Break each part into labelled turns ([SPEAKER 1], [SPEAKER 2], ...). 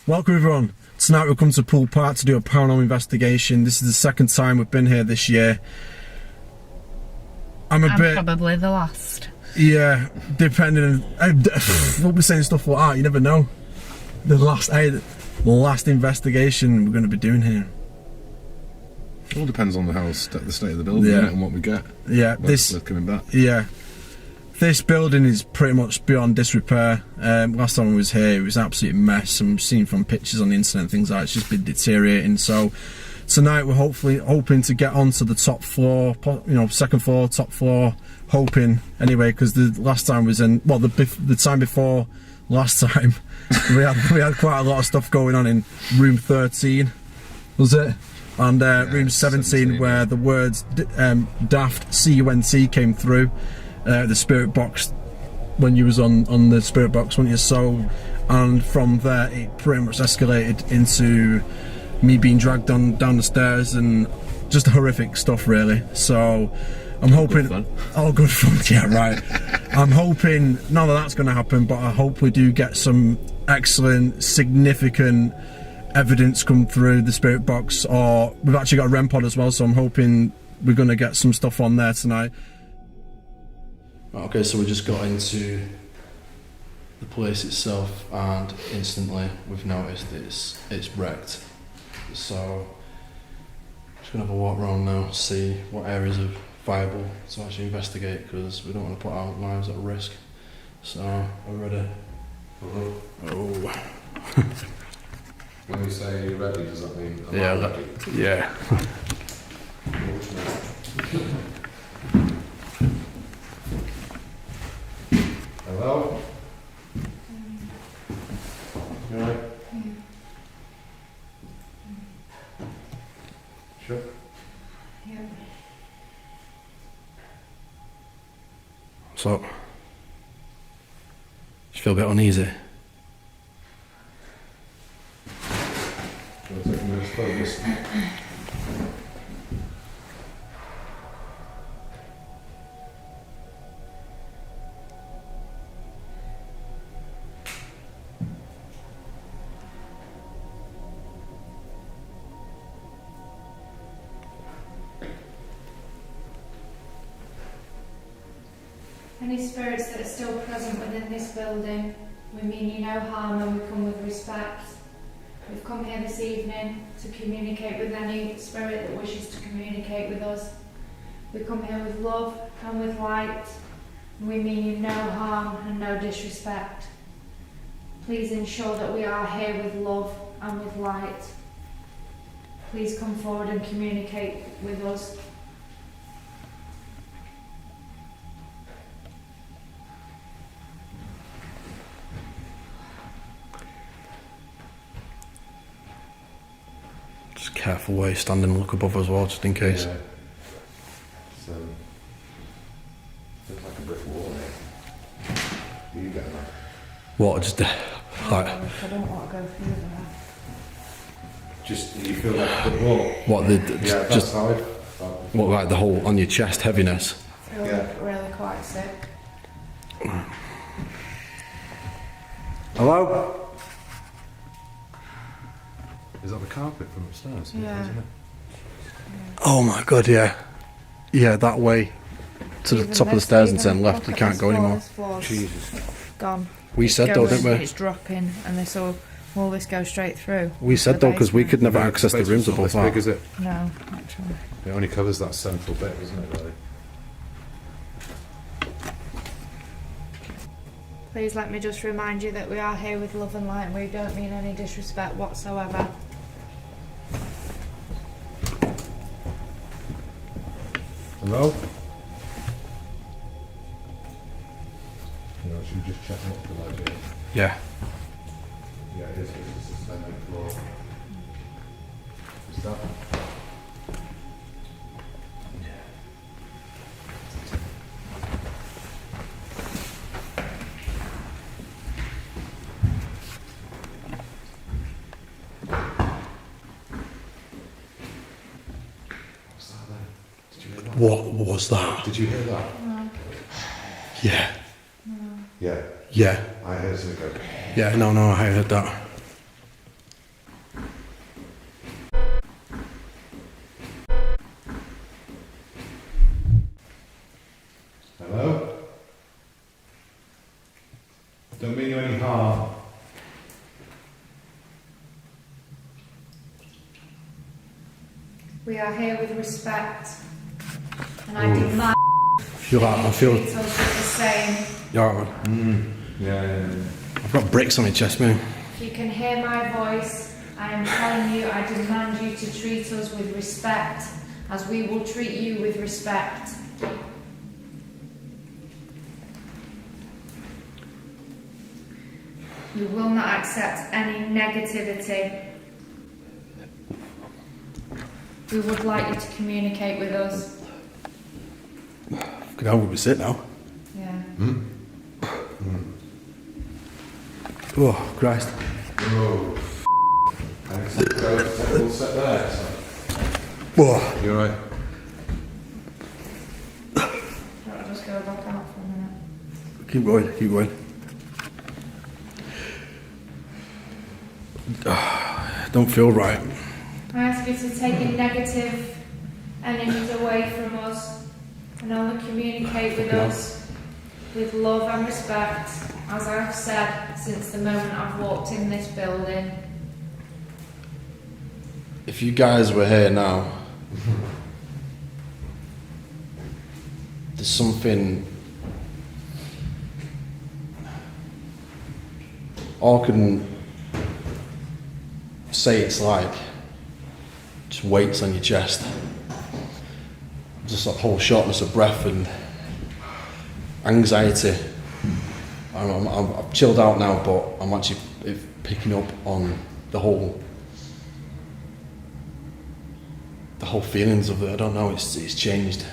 [SPEAKER 1] Welcome everyone. Tonight we've come to Pool Park to do a paranormal investigation. This is the second time we've been here this year. I'm
[SPEAKER 2] probably the last.
[SPEAKER 1] Yeah, depending on... we'll be saying stuff like that, you never know. The last investigation we're going to be doing here.
[SPEAKER 3] It all depends on the house, the state of the building,
[SPEAKER 1] yeah,
[SPEAKER 3] and what we get.
[SPEAKER 1] Yeah,
[SPEAKER 3] They're coming back.
[SPEAKER 1] Yeah. This building is pretty much beyond disrepair. Last time I was here, it was an absolute mess. I'm seeing from pictures on the internet and things like that, it's just been deteriorating. So tonight we're hoping to get onto the top floor, you know, second floor, top floor, hoping anyway, because the last time was in, well, the time before last time, we had quite a lot of stuff going on in room 13, was it? And room 17, where the words daft CUNT came through. The spirit box, when you was on the spirit box, weren't you? So, and from there it pretty much escalated into me being dragged down the stairs and just horrific stuff, really. So I'm hoping all good fun. Yeah, right. I'm hoping none of that's going to happen, but I hope we do get some excellent, significant evidence come through the spirit box. Or we've actually got a REM pod as well, so I'm hoping we're going to get some stuff on there tonight. Okay, so we just got into the place itself and instantly we've noticed it's wrecked. So just gonna have a walk around now, see what areas are viable to actually investigate, because we don't want to put our lives at risk. So we're ready. Oh.
[SPEAKER 3] When we say you're ready, does that mean
[SPEAKER 1] ready? Yeah.
[SPEAKER 3] Hello? You alright? Sure?
[SPEAKER 2] Yeah.
[SPEAKER 1] So, you feel a bit uneasy?
[SPEAKER 3] Do you want to take a minute's focus?
[SPEAKER 2] Any spirits that are still present within this building, we mean you no harm and we come with respect. We've come here this evening to communicate with any spirit that wishes to communicate with us. We come here with love and with light, and we mean you no harm and no disrespect. Please ensure that we are here with love and with light. Please come forward and communicate with us.
[SPEAKER 1] Just careful where you stand and look above as well, just in case.
[SPEAKER 3] Yeah. So, looks like a brick wall here. You get that?
[SPEAKER 1] What, just like...
[SPEAKER 2] I don't want to go through that.
[SPEAKER 3] Just, you feel like a brick wall?
[SPEAKER 1] What,
[SPEAKER 3] Yeah,
[SPEAKER 1] just...
[SPEAKER 3] side.
[SPEAKER 1] What, like the whole, on your chest, heaviness?
[SPEAKER 2] I feel really quite sick.
[SPEAKER 1] Hello?
[SPEAKER 3] Is that the carpet from upstairs?
[SPEAKER 2] Yeah.
[SPEAKER 3] Isn't it?
[SPEAKER 1] Oh my god, yeah. Yeah, that way. To the top of the stairs and turn left, you can't go anymore.
[SPEAKER 3] Jesus.
[SPEAKER 2] Gone.
[SPEAKER 1] We said though, didn't we?
[SPEAKER 2] It's dropping and this will this go straight through?
[SPEAKER 1] We said though, because we could never access the rooms above
[SPEAKER 3] How big
[SPEAKER 1] that.
[SPEAKER 3] is it?
[SPEAKER 2] No, actually.
[SPEAKER 3] It only covers that central bit, doesn't it, really?
[SPEAKER 2] Please let me just remind you that we are here with love and light and we don't mean any disrespect whatsoever.
[SPEAKER 3] Hello? You know, should we just check them up for that,
[SPEAKER 1] Yeah.
[SPEAKER 3] Yeah, it is. It's a cement floor. Is that?
[SPEAKER 1] What was that?
[SPEAKER 3] Did you hear that?
[SPEAKER 2] No.
[SPEAKER 1] Yeah.
[SPEAKER 3] Yeah.
[SPEAKER 1] Yeah.
[SPEAKER 3] I heard something go.
[SPEAKER 1] Yeah, no, I heard that.
[SPEAKER 2] We are here with respect, and I demand
[SPEAKER 1] You're right, I feel.
[SPEAKER 2] treat us with the same.
[SPEAKER 1] You're right, man.
[SPEAKER 3] Yeah.
[SPEAKER 1] I've got bricks on my chest, man.
[SPEAKER 2] If you can hear my voice, I am telling you, I demand you to treat us with respect, as we will treat you with respect. You will not accept any negativity. We would like you to communicate with us.
[SPEAKER 1] Good, how would we sit now?
[SPEAKER 2] Yeah.
[SPEAKER 1] Oh, Christ.
[SPEAKER 3] Oh, and it's all set there. So.
[SPEAKER 1] Whoa.
[SPEAKER 3] You're right.
[SPEAKER 2] I'll just go back out for a minute.
[SPEAKER 1] Keep going, keep going. Don't feel right.
[SPEAKER 2] I ask you to take your negative energies away from us and only communicate with us with love and respect, as I've said since the moment I've walked in this building.
[SPEAKER 1] If you guys were here now, there's something all I can say, it's like just weights on your chest, just that whole shortness of breath and anxiety. I've chilled out now, but I'm actually picking up on the whole feelings of it. I don't know, it's changed,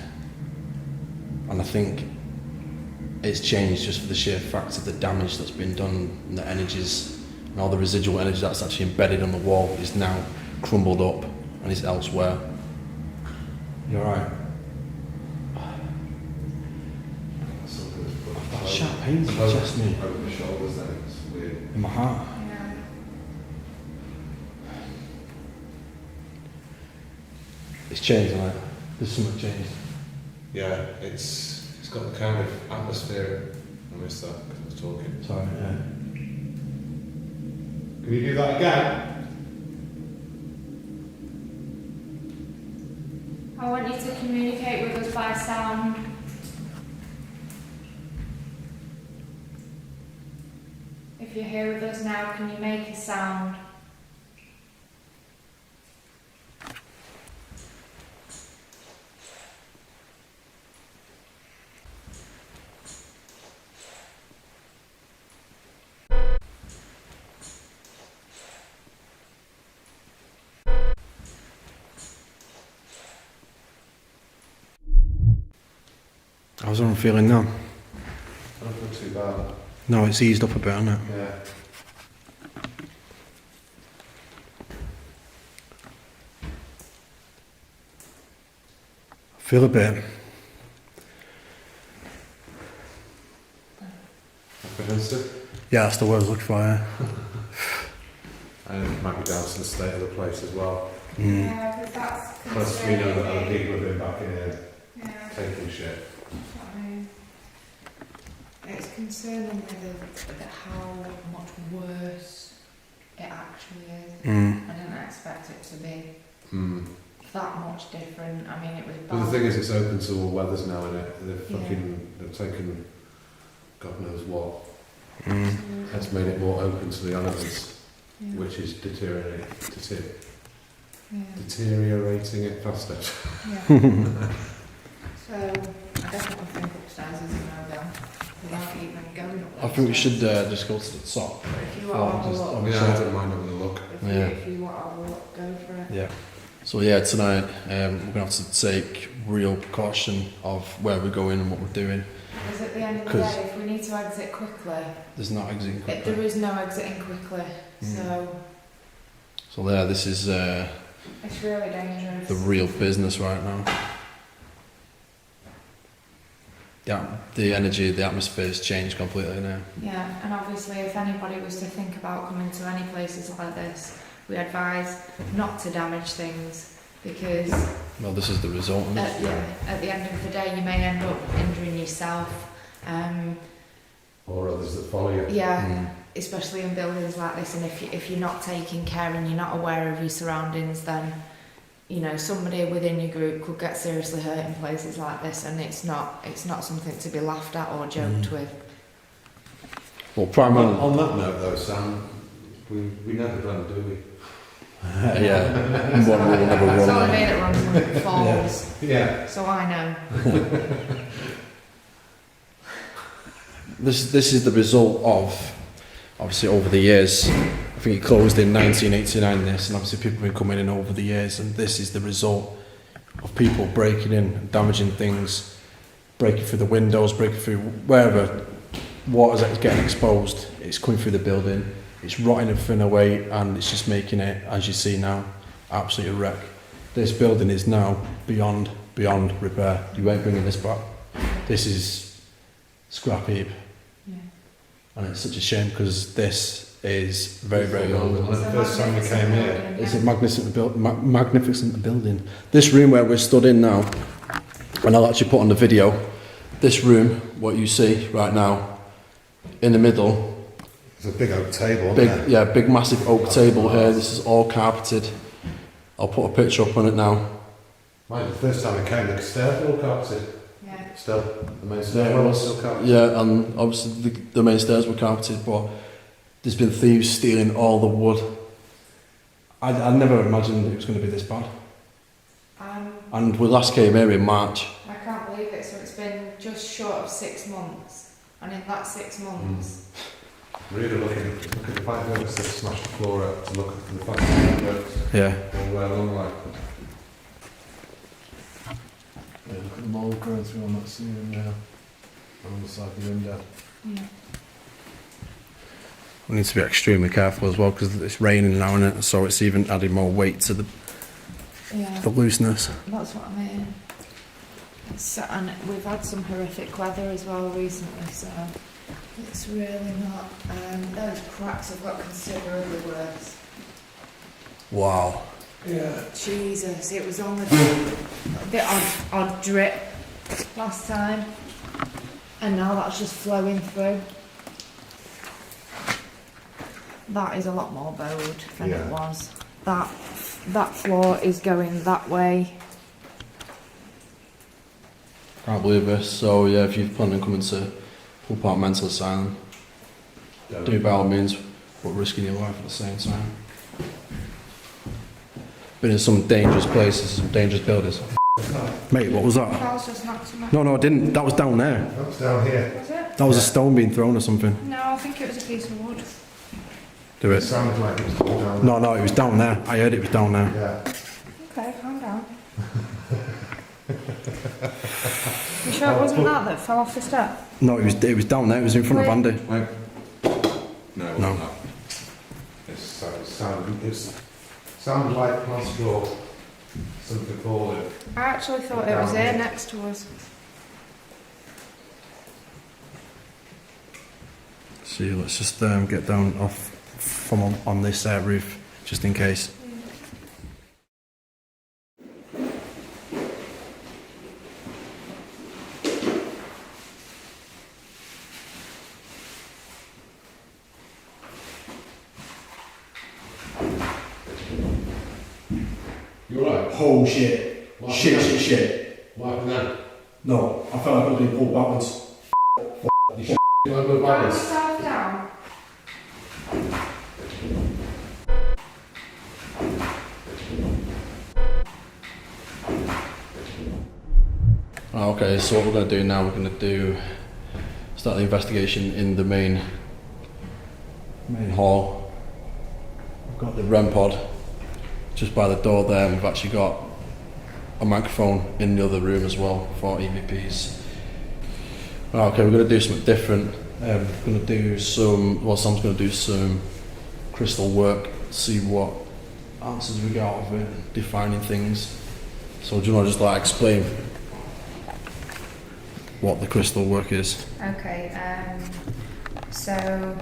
[SPEAKER 1] and I think it's changed just for the sheer fact of the damage that's been done, and the energies and all the residual energy that's actually embedded on the wall is now crumbled up and is elsewhere. You're right. I've got sharp pains in my chest, mate.
[SPEAKER 3] Over the shoulders, then it's weird.
[SPEAKER 1] In my heart.
[SPEAKER 2] Yeah.
[SPEAKER 1] It's changed, right? There's something changed.
[SPEAKER 3] Yeah, it's got the kind of atmosphere. I missed that because I was talking.
[SPEAKER 1] Sorry, yeah.
[SPEAKER 3] Can you do that again?
[SPEAKER 2] I want you to communicate with us by sound. If you're here with us now, can you make a sound?
[SPEAKER 1] How's everyone feeling now?
[SPEAKER 3] I don't feel too bad.
[SPEAKER 1] No, it's eased up a bit, hasn't it?
[SPEAKER 3] Yeah.
[SPEAKER 1] I feel a bit.
[SPEAKER 3] Apprehensive?
[SPEAKER 1] Yeah, that's the word I was looking for, yeah.
[SPEAKER 3] And it might be down to the state of the place as well.
[SPEAKER 2] Yeah, because that's
[SPEAKER 3] Plus, we know that other
[SPEAKER 2] concerning.
[SPEAKER 3] people have been back in here
[SPEAKER 2] Yeah,
[SPEAKER 3] taking shit.
[SPEAKER 2] that's what I mean. It's concerning with how much worse it actually is. I didn't expect it to be that much different. I mean, it was
[SPEAKER 3] But the
[SPEAKER 2] bad.
[SPEAKER 3] thing is, it's open to all weathers now, innit? They've
[SPEAKER 2] Yeah.
[SPEAKER 3] they've taken God knows what.
[SPEAKER 2] Absolutely.
[SPEAKER 3] That's made it more open to the elements,
[SPEAKER 2] Yeah.
[SPEAKER 3] which is deteriorating
[SPEAKER 2] Yeah.
[SPEAKER 3] it faster.
[SPEAKER 2] Yeah. So, I definitely think upstairs is a no-go. Without even going up
[SPEAKER 1] I think we should
[SPEAKER 2] upstairs.
[SPEAKER 1] just go to the top.
[SPEAKER 2] But if you want to have a
[SPEAKER 1] just-
[SPEAKER 2] look,
[SPEAKER 3] Yeah, I don't mind having a look.
[SPEAKER 2] if you want to have a look, go for it.
[SPEAKER 1] Yeah. So yeah, tonight we're going to have to take real precaution of where we're going and what we're doing.
[SPEAKER 2] Because at the end of the
[SPEAKER 1] 'Cause-
[SPEAKER 2] day, if we need to exit quickly,
[SPEAKER 1] There's not exiting quickly.
[SPEAKER 2] there is no exiting quickly.
[SPEAKER 1] So there, this is
[SPEAKER 2] It's really dangerous.
[SPEAKER 1] the real business right now. Yeah, the energy, the atmosphere has changed completely now.
[SPEAKER 2] Yeah, and obviously if anybody was to think about coming to any places like this, we advise not to damage things because
[SPEAKER 1] Well, this is the result of it.
[SPEAKER 2] at the end of the day you may end up injuring yourself.
[SPEAKER 3] Or others that follow you.
[SPEAKER 2] Yeah, especially in buildings like this, and if you're not taking care and you're not aware of your surroundings, then
[SPEAKER 4] you know, somebody within your group could get seriously hurt in places like this, and it's not something to be laughed at or joked with.
[SPEAKER 1] Well, primarily
[SPEAKER 3] On that note, though, Sam, we never run, do we?
[SPEAKER 1] yeah, one will never
[SPEAKER 4] It's
[SPEAKER 1] run.
[SPEAKER 4] only me that runs when it falls,
[SPEAKER 3] Yeah.
[SPEAKER 4] so I know.
[SPEAKER 1] This is the result of, obviously, over the years. I think it closed in 1989, this, and obviously people have been coming in over the years, and this is the result of people breaking in, damaging things, breaking through the windows, breaking through wherever water's getting exposed. It's coming through the building, it's rotting everything away, and it's just making it, as you see now, absolutely a wreck. This building is now beyond repair. You ain't bringing this back. This is scrap heap.
[SPEAKER 4] Yeah.
[SPEAKER 1] And it's such a shame because this is very, very old.
[SPEAKER 3] The first time we came here.
[SPEAKER 1] It's a magnificent building. This room where we're stood in now, and I'll actually put on the video, this room, what you see right now, in the middle,
[SPEAKER 3] There's a big oak table, isn't there?
[SPEAKER 1] big massive oak table here. This is all carpeted. I'll put a picture up on it now.
[SPEAKER 3] Mind, the first time we came, the stairs were all carpeted.
[SPEAKER 4] Yeah.
[SPEAKER 3] Still, the main stairwell was still carpeted.
[SPEAKER 1] Yeah, and obviously the main stairs were carpeted, but there's been thieves stealing all the wood. I never imagined it was going to be this bad. And we last came here in March.
[SPEAKER 4] I can't believe it. So it's been just short of 6 months, and in that 6 months,
[SPEAKER 3] Really look at the fact that it's smashed the floor up to look at the fact that it's
[SPEAKER 1] Yeah.
[SPEAKER 3] all along like.
[SPEAKER 1] Yeah, look at the mould growing through on that ceiling now. On the side of the window.
[SPEAKER 4] yeah.
[SPEAKER 1] We need to be extremely careful as well because it's raining now, isn't it? So it's even adding more weight to the
[SPEAKER 4] Yeah,
[SPEAKER 1] looseness.
[SPEAKER 4] that's what I mean. And we've had some horrific weather as well recently, so it's really not. Those cracks have got considerably worse.
[SPEAKER 1] Wow.
[SPEAKER 3] Yeah.
[SPEAKER 4] Jesus, it was only the odd drip last time, and now that's just flowing through. That is a lot more bowed than it was. That floor is going that way.
[SPEAKER 1] Can't believe this. So yeah, if you plan on coming to Full Park Mental Asylum, do by all means, but risking your life at the same time. Been in some dangerous places, some dangerous buildings. Mate, what was that?
[SPEAKER 4] Carl's just knocked him out.
[SPEAKER 1] No, I didn't. That was down there.
[SPEAKER 3] That was down here.
[SPEAKER 4] Was it?
[SPEAKER 1] That was a stone being thrown or something.
[SPEAKER 4] No, I think it was a piece of wood.
[SPEAKER 1] Do
[SPEAKER 3] It
[SPEAKER 1] it.
[SPEAKER 3] sounded like it was all down
[SPEAKER 1] No, it was down there. I heard it was down there.
[SPEAKER 3] Yeah.
[SPEAKER 4] Okay, calm down. You sure it wasn't that fell off the step?
[SPEAKER 1] No, it was down there. It was in front of Andy.
[SPEAKER 3] No, it
[SPEAKER 1] No.
[SPEAKER 3] wasn't that. It sounded like plaster or something falling.
[SPEAKER 4] I actually thought it was here next to us.
[SPEAKER 1] See, let's just get down off from on this roof, just in case.
[SPEAKER 3] You're right.
[SPEAKER 1] Oh shit.
[SPEAKER 3] What
[SPEAKER 1] Shit.
[SPEAKER 3] What happened then?
[SPEAKER 1] No, I felt like I was being pulled backwards.
[SPEAKER 3] You want to go
[SPEAKER 4] Calm
[SPEAKER 3] backwards?
[SPEAKER 4] yourself down.
[SPEAKER 1] Okay, so what we're going to do now, we're going to start the investigation in the main hall. We've got the REM pod just by the door there, and we've actually got a microphone in the other room as well for EVPs. Okay, we're going to do something different. We're going to do Sam's going to do some crystal work, see what answers we get out of it, defining things. So do you want to just explain what the crystal work is?
[SPEAKER 4] Okay, so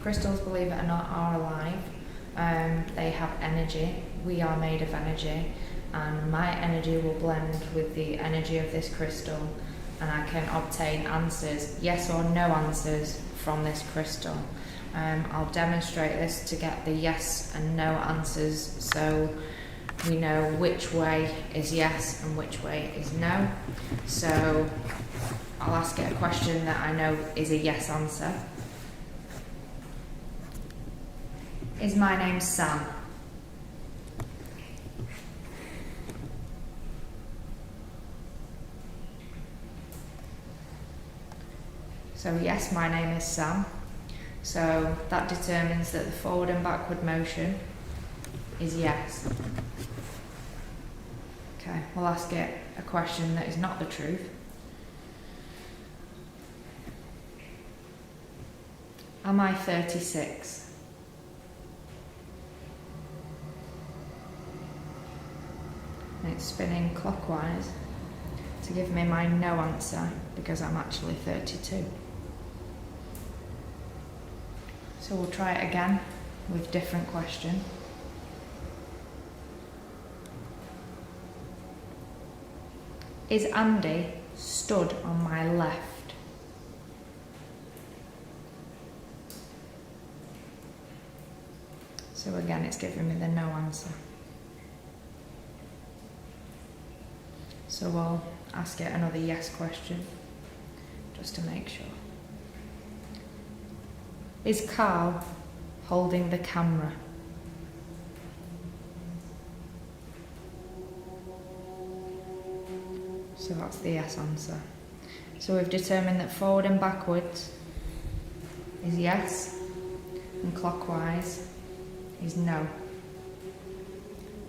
[SPEAKER 4] crystals, believe it or not, are alive. They have energy. We are made of energy, and my energy will blend with the energy of this crystal, and I can obtain answers, yes or no answers, from this crystal. I'll demonstrate this to get the yes and no answers. So we know which way is yes and which way is no. So I'll ask it a question that I know is a yes answer. Is my name Sam? So yes, my name is Sam. So that determines that the forward and backward motion is yes. Okay, we'll ask it a question that is not the truth. Am I 36? And it's spinning clockwise to give me my no answer because I'm actually 32. So we'll try it again with different question. Is Andy stood on my left? So again, it's giving me the no answer. So we'll ask it another yes question, just to make sure. Is Carl holding the camera? So that's the yes answer. So we've determined that forward and backwards is yes, and clockwise is no.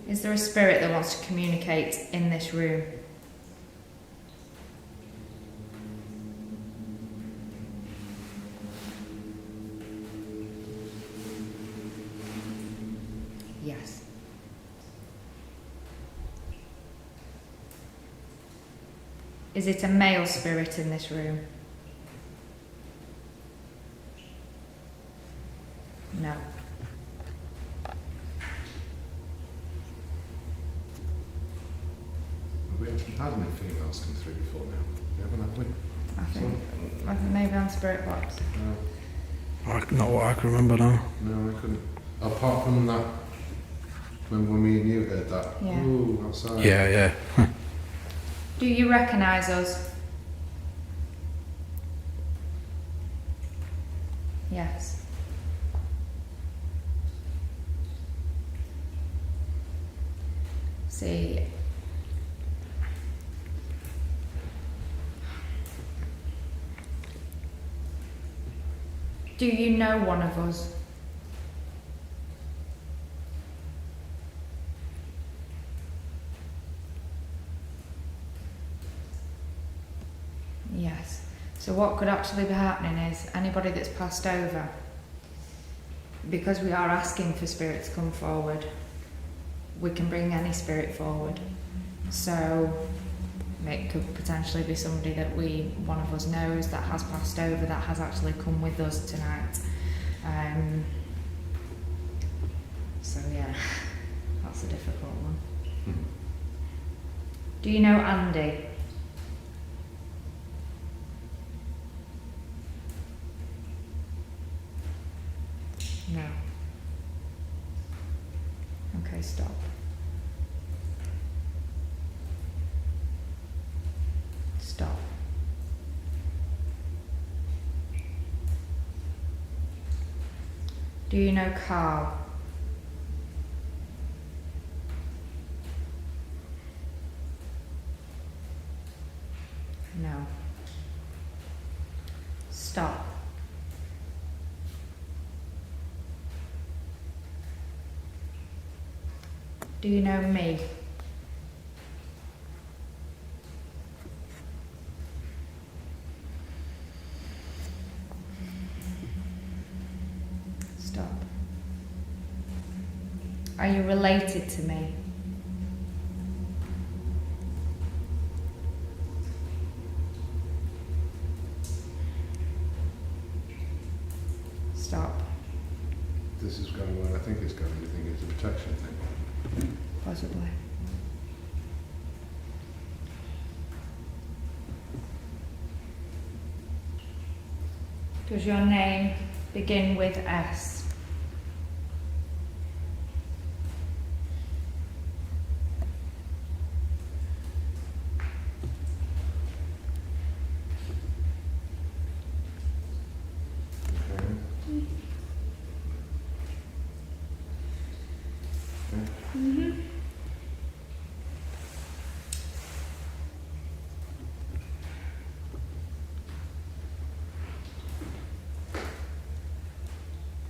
[SPEAKER 4] Is there a spirit that wants to communicate in this room? Yes. Is it a male spirit in this room? No.
[SPEAKER 3] We've had any females come through before now. We haven't, have we?
[SPEAKER 4] I think maybe on Spirit Box.
[SPEAKER 1] Not what I can remember now.
[SPEAKER 3] No, I couldn't. Apart from that, when me and you heard that,
[SPEAKER 4] Yeah.
[SPEAKER 3] ooh, outside.
[SPEAKER 1] Yeah.
[SPEAKER 4] Do you recognise us? Yes. See. Do you know one of us? Yes. So what could actually be happening is anybody that's passed over, because we are asking for spirit to come forward, we can bring any spirit forward. So it could potentially be somebody that one of us knows that has passed over, that has actually come with us tonight. So yeah, that's a difficult one. Do you know Andy? No. Okay, stop. Stop. Do you know Carl? No. Stop. Do you know me? Stop. Are you related to me? Stop.
[SPEAKER 3] This is going where I think it's going. You think it's a protection thing?
[SPEAKER 4] Possibly. Does your name begin with S?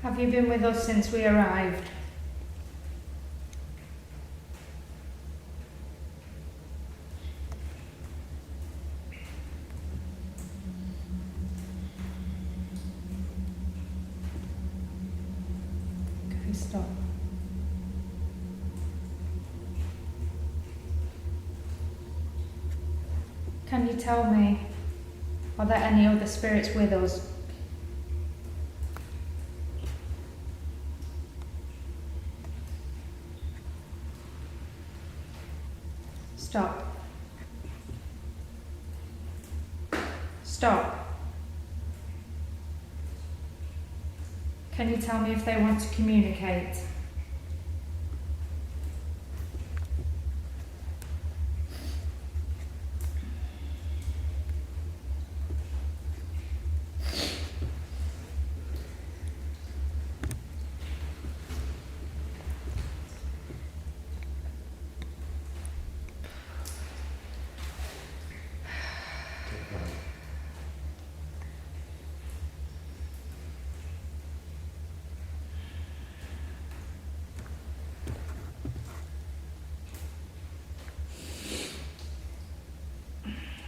[SPEAKER 2] Have you been with us since we arrived? Okay, stop. Can you tell me, are there any other spirits with us? Stop. Stop. Can you tell me if they want to communicate?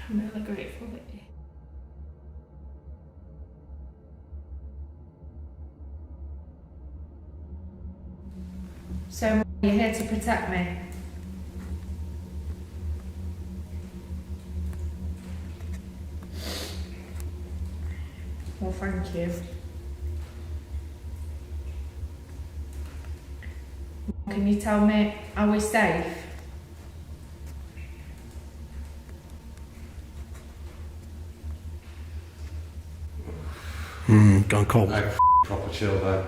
[SPEAKER 2] I'm really grateful that you... So, you're here to protect me? Well, thank you. Can you tell me, are we safe?
[SPEAKER 1] Gone cold.
[SPEAKER 3] I proper chill there.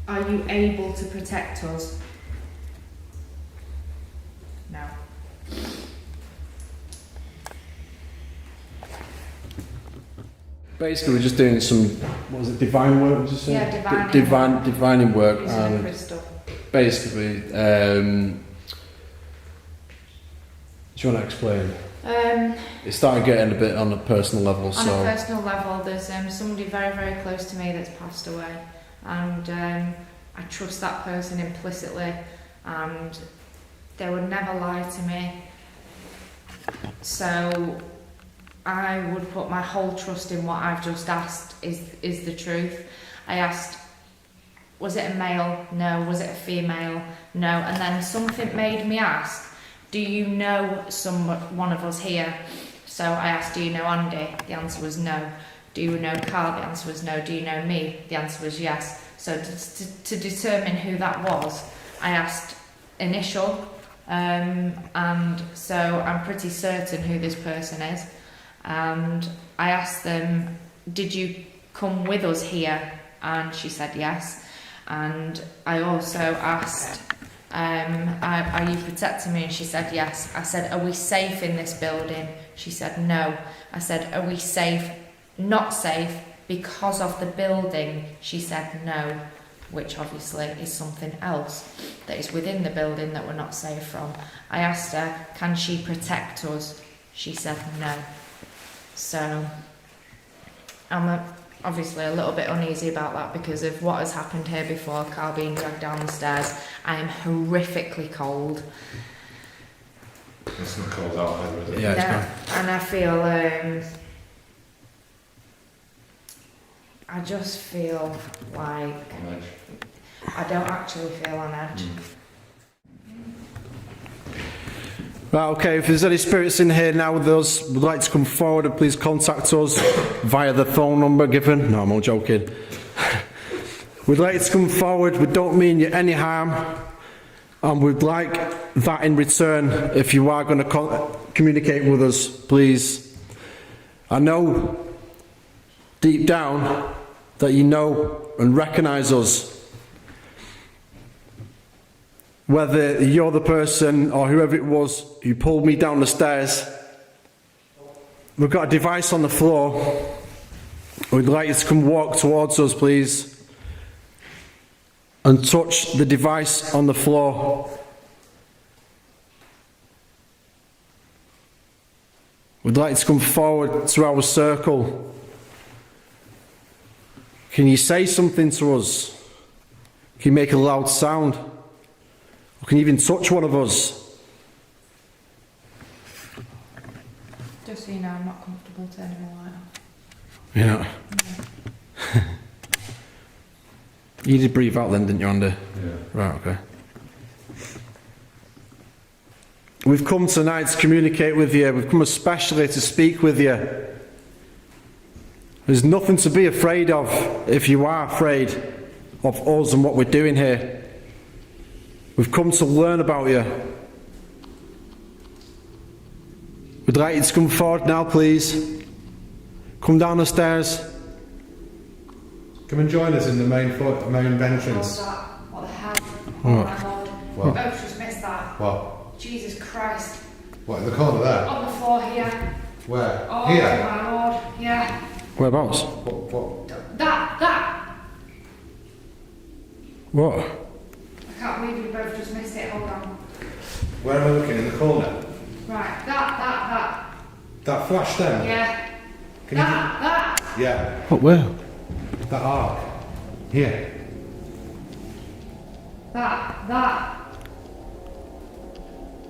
[SPEAKER 2] Are you able to protect us? No.
[SPEAKER 1] Basically, we're just doing some, what was it, divine work, did you say?
[SPEAKER 2] Yeah, divining.
[SPEAKER 1] Divining work,
[SPEAKER 2] Using
[SPEAKER 1] and
[SPEAKER 2] crystal.
[SPEAKER 1] basically, do you want to explain? It started getting a bit on a personal level,
[SPEAKER 2] On
[SPEAKER 1] so...
[SPEAKER 2] a personal level, there's somebody very, very close to me that's passed away, and I trust that person implicitly, and they would never lie to me. So I would put my whole trust in what I've just asked is the truth. I asked, was it a male? No. Was it a female? No. And then something made me ask, do you know one of us here? So I asked, do you know Andy? The answer was no. Do you know Carl? The answer was no. Do you know me? The answer was yes. So to determine who that was, I asked initial, and so I'm pretty certain who this person is. And I asked them, did you come with us here? And she said yes. And I also asked, are you protecting me? And she said yes. I said, are we safe in this building? She said no. I said, are we safe, not safe because of the building? She said no, which obviously is something else that is within the building that we're not safe from. I asked her, can she protect us? She said no. So I'm obviously a little bit uneasy about that because of what has happened here before, Carl being dragged down the stairs. I am horrifically cold.
[SPEAKER 3] It's not cold out either, is it?
[SPEAKER 1] Yeah, it's
[SPEAKER 2] No,
[SPEAKER 1] fine.
[SPEAKER 2] and I feel, I just feel like
[SPEAKER 3] On edge.
[SPEAKER 2] I don't actually feel on edge.
[SPEAKER 1] Right, okay, if there's any spirits in here now with us, would like to come forward, please contact us via the phone number given. No, I'm all joking. We'd like you to come forward, we don't mean you any harm, and we'd like that in return if you are going to communicate with us, please. I know deep down that you know and recognise us. whether you're the person or whoever it was who pulled me down the stairs. We've got a device on the floor. We'd like you to come walk towards us, please, and touch the device on the floor. We'd like you to come forward to our circle. Can you say something to us? Can you make a loud sound? Or can you even touch one of us?
[SPEAKER 4] Just so you know, I'm not comfortable turning the light off.
[SPEAKER 1] Yeah. You did breathe out then, didn't you, Andy?
[SPEAKER 3] Yeah.
[SPEAKER 1] Right, okay. We've come tonight to communicate with you. We've come especially to speak with you. There's nothing to be afraid of if you are afraid of us and what we're doing here. We've come to learn about you. We'd like you to come forward now, please. Come down the stairs.
[SPEAKER 3] Come and join us in the main entrance.
[SPEAKER 2] What the hell?
[SPEAKER 1] What?
[SPEAKER 2] Oh my lord.
[SPEAKER 3] What?
[SPEAKER 2] We both just missed that.
[SPEAKER 3] What?
[SPEAKER 2] Jesus Christ.
[SPEAKER 3] What, in the corner there?
[SPEAKER 2] On the floor here.
[SPEAKER 3] Where?
[SPEAKER 2] Oh
[SPEAKER 3] Here?
[SPEAKER 2] my lord. Yeah.
[SPEAKER 1] Whereabouts?
[SPEAKER 3] What?
[SPEAKER 2] That.
[SPEAKER 1] What?
[SPEAKER 2] I can't believe we both just missed it. Hold on.
[SPEAKER 3] Where am I looking? In the corner?
[SPEAKER 2] Right. That.
[SPEAKER 3] That flash then?
[SPEAKER 2] Yeah.
[SPEAKER 3] Can you
[SPEAKER 2] That.
[SPEAKER 3] Yeah.
[SPEAKER 1] What, where?
[SPEAKER 3] That arc. Here.
[SPEAKER 2] That.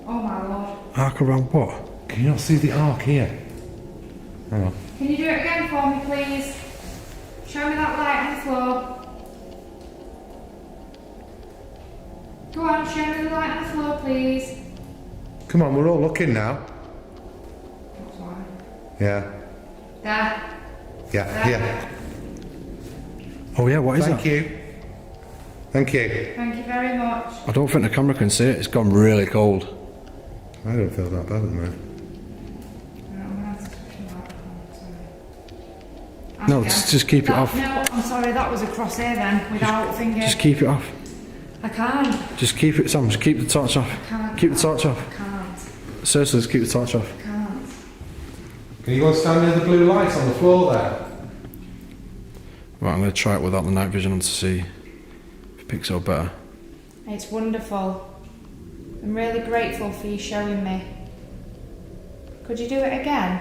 [SPEAKER 2] Oh my lord.
[SPEAKER 1] Arc around what?
[SPEAKER 3] Can you not see the arc here? Hang on.
[SPEAKER 2] Can you do it again for me, please? Show me that light on the floor. Go on, show me the light on the floor, please.
[SPEAKER 3] Come on, we're all looking now.
[SPEAKER 2] What's wrong?
[SPEAKER 3] Yeah.
[SPEAKER 2] There.
[SPEAKER 3] Yeah. Here.
[SPEAKER 1] Oh yeah, what is
[SPEAKER 3] Thank
[SPEAKER 1] that?
[SPEAKER 3] you. Thank you.
[SPEAKER 2] Thank you very much.
[SPEAKER 1] I don't think the camera can see it. It's gone really cold.
[SPEAKER 3] I don't feel that bad at the moment.
[SPEAKER 2] I'm gonna have to switch the light on, sorry.
[SPEAKER 1] No,
[SPEAKER 2] Okay.
[SPEAKER 1] just keep it
[SPEAKER 2] That-
[SPEAKER 1] off.
[SPEAKER 2] No, I'm sorry, that was a crosshair then, without finger.
[SPEAKER 1] Just keep it off.
[SPEAKER 2] I can't.
[SPEAKER 1] Just keep it, Sam. Just keep the torch off.
[SPEAKER 2] Can't.
[SPEAKER 1] Keep the torch off.
[SPEAKER 2] I can't.
[SPEAKER 1] Seriously, just keep the torch off.
[SPEAKER 2] Can't.
[SPEAKER 3] Can you go and stand near the blue light on the floor there?
[SPEAKER 1] Right, I'm going to try it without the night vision on to see if it picks up better.
[SPEAKER 2] It's wonderful. I'm really grateful for you showing me. Could you do it again?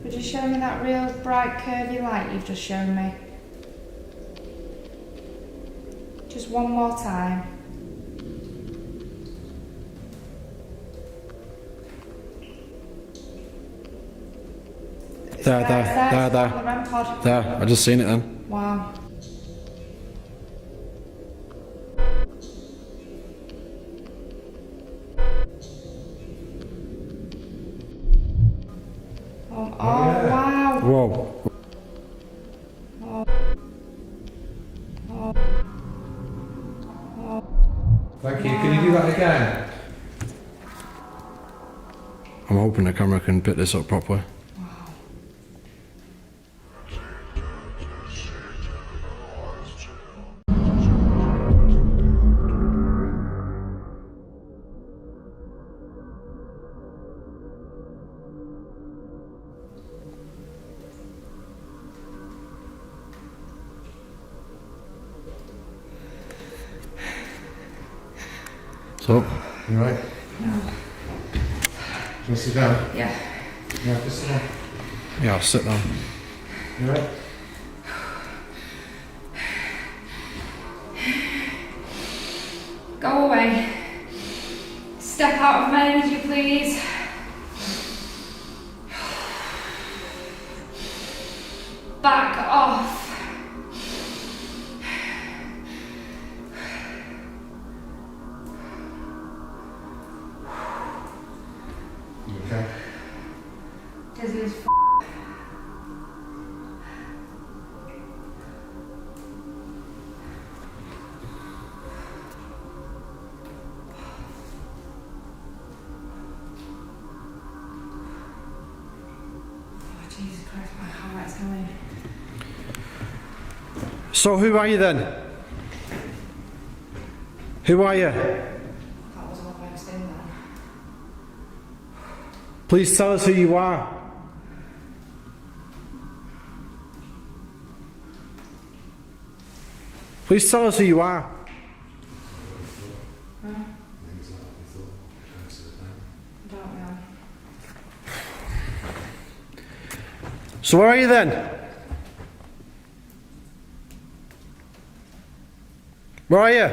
[SPEAKER 2] Could you show me that real bright curvy light you've just shown me? Just one more time.
[SPEAKER 1] There,
[SPEAKER 2] It's
[SPEAKER 1] there,
[SPEAKER 2] on
[SPEAKER 1] there.
[SPEAKER 2] the REM pod.
[SPEAKER 1] There, I just seen it then.
[SPEAKER 2] Wow. Oh,
[SPEAKER 3] yeah.
[SPEAKER 2] wow.
[SPEAKER 1] Whoa.
[SPEAKER 3] Thank you. Can you do that again?
[SPEAKER 1] I'm hoping the camera can pick this up properly. So,
[SPEAKER 3] You right?
[SPEAKER 2] No.
[SPEAKER 3] Do you want to sit down?
[SPEAKER 2] Yeah.
[SPEAKER 3] Yeah, just sit down.
[SPEAKER 1] yeah, I'll sit down.
[SPEAKER 3] You right?
[SPEAKER 2] Go away. Step out of my energy, please. Back off.
[SPEAKER 3] You okay?
[SPEAKER 2] Dizzy as Oh, Jesus Christ, my heart's going.
[SPEAKER 1] So who are you then? Who are you?
[SPEAKER 4] That was what I was doing then.
[SPEAKER 1] Please tell us who you are. Please tell us who you are.
[SPEAKER 4] I don't know.
[SPEAKER 1] So where are you then? Where are you?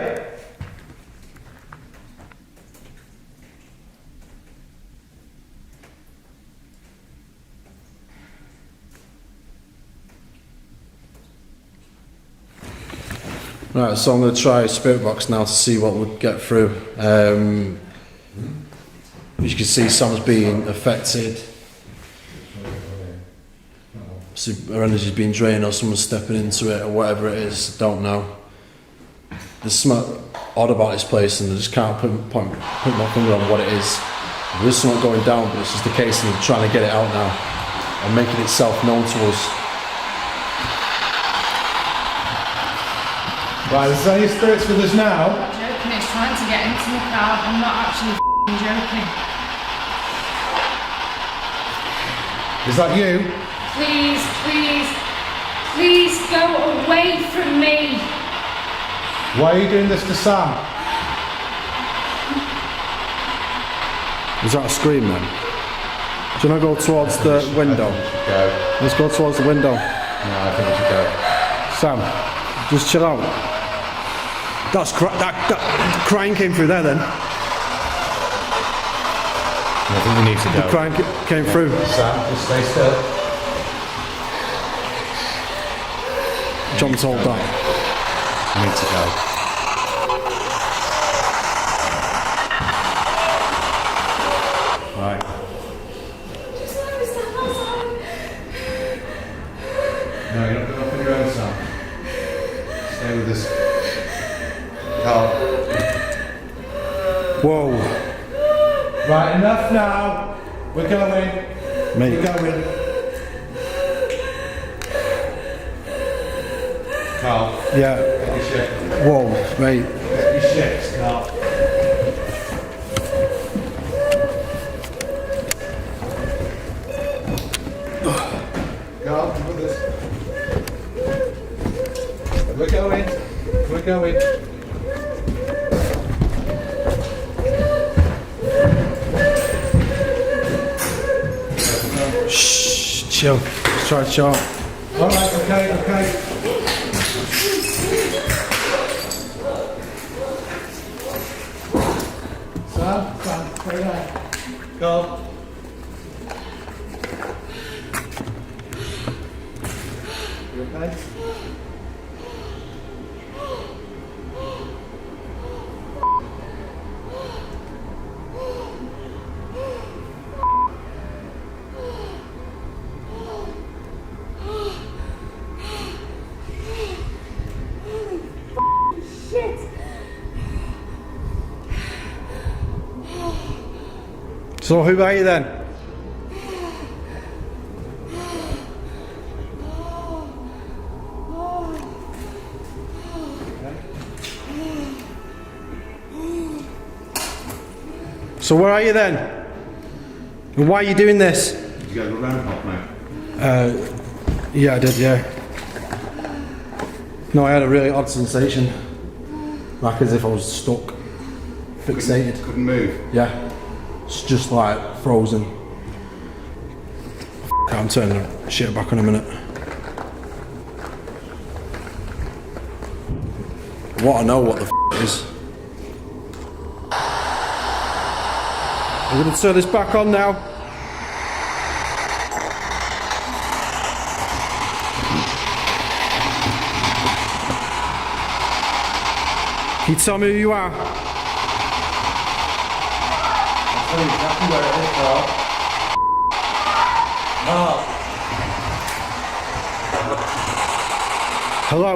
[SPEAKER 1] Right, so I'm going to try Spirit Box now to see what we'll get through. As you can see, Sam's being affected. So her energy's being drained, or someone's stepping into it, or whatever it is, don't know. There's something odd about this place, and I just can't put my finger on what it is. There is something going down, but it's just a case of trying to get it out now and making itself known to us. Right, is there any spirits with us now?
[SPEAKER 4] I'm not joking, it's trying to get into my car. I'm not actually joking.
[SPEAKER 1] Is that you?
[SPEAKER 2] Please, please, please go away from me.
[SPEAKER 1] Why are you doing this to Sam? Is that a scream then? Do you want to go towards the window?
[SPEAKER 3] Go.
[SPEAKER 1] Let's go towards the window.
[SPEAKER 3] No, I think we should go.
[SPEAKER 1] Sam, just chill out. That crying came through there then.
[SPEAKER 3] I think we need to
[SPEAKER 1] The
[SPEAKER 3] go.
[SPEAKER 1] crying came through.
[SPEAKER 3] Sam, just stay still.
[SPEAKER 1] John told that.
[SPEAKER 3] We need to go. Right.
[SPEAKER 2] Just let me step outside.
[SPEAKER 3] No, you're not going off on your own, Sam. Stay with us. Carl.
[SPEAKER 1] Whoa.
[SPEAKER 3] Right, enough now. We're going.
[SPEAKER 1] Mate.
[SPEAKER 3] We're going. Carl,
[SPEAKER 1] Yeah.
[SPEAKER 3] get your shit.
[SPEAKER 1] Whoa, mate.
[SPEAKER 3] Get your shit, Carl. Carl, come with us. We're going. We're going.
[SPEAKER 1] Shh, chill. Just try to chill out.
[SPEAKER 3] Alright, okay. Sam, stay there. Go. You okay?
[SPEAKER 1] So who are you then? So where are you then? And why are you doing this?
[SPEAKER 3] Did you go to the round hop now?
[SPEAKER 1] Yeah, I did, yeah. No, I had a really odd sensation. Like as if I was stuck. Fixated.
[SPEAKER 3] Couldn't move.
[SPEAKER 1] Yeah. It's just like frozen. I'm turning the shit back on a minute. What I know what the it is. I'm gonna turn this back on now. Can you tell me who you are?
[SPEAKER 3] Tell you exactly where it is, Carl.
[SPEAKER 1] Hello?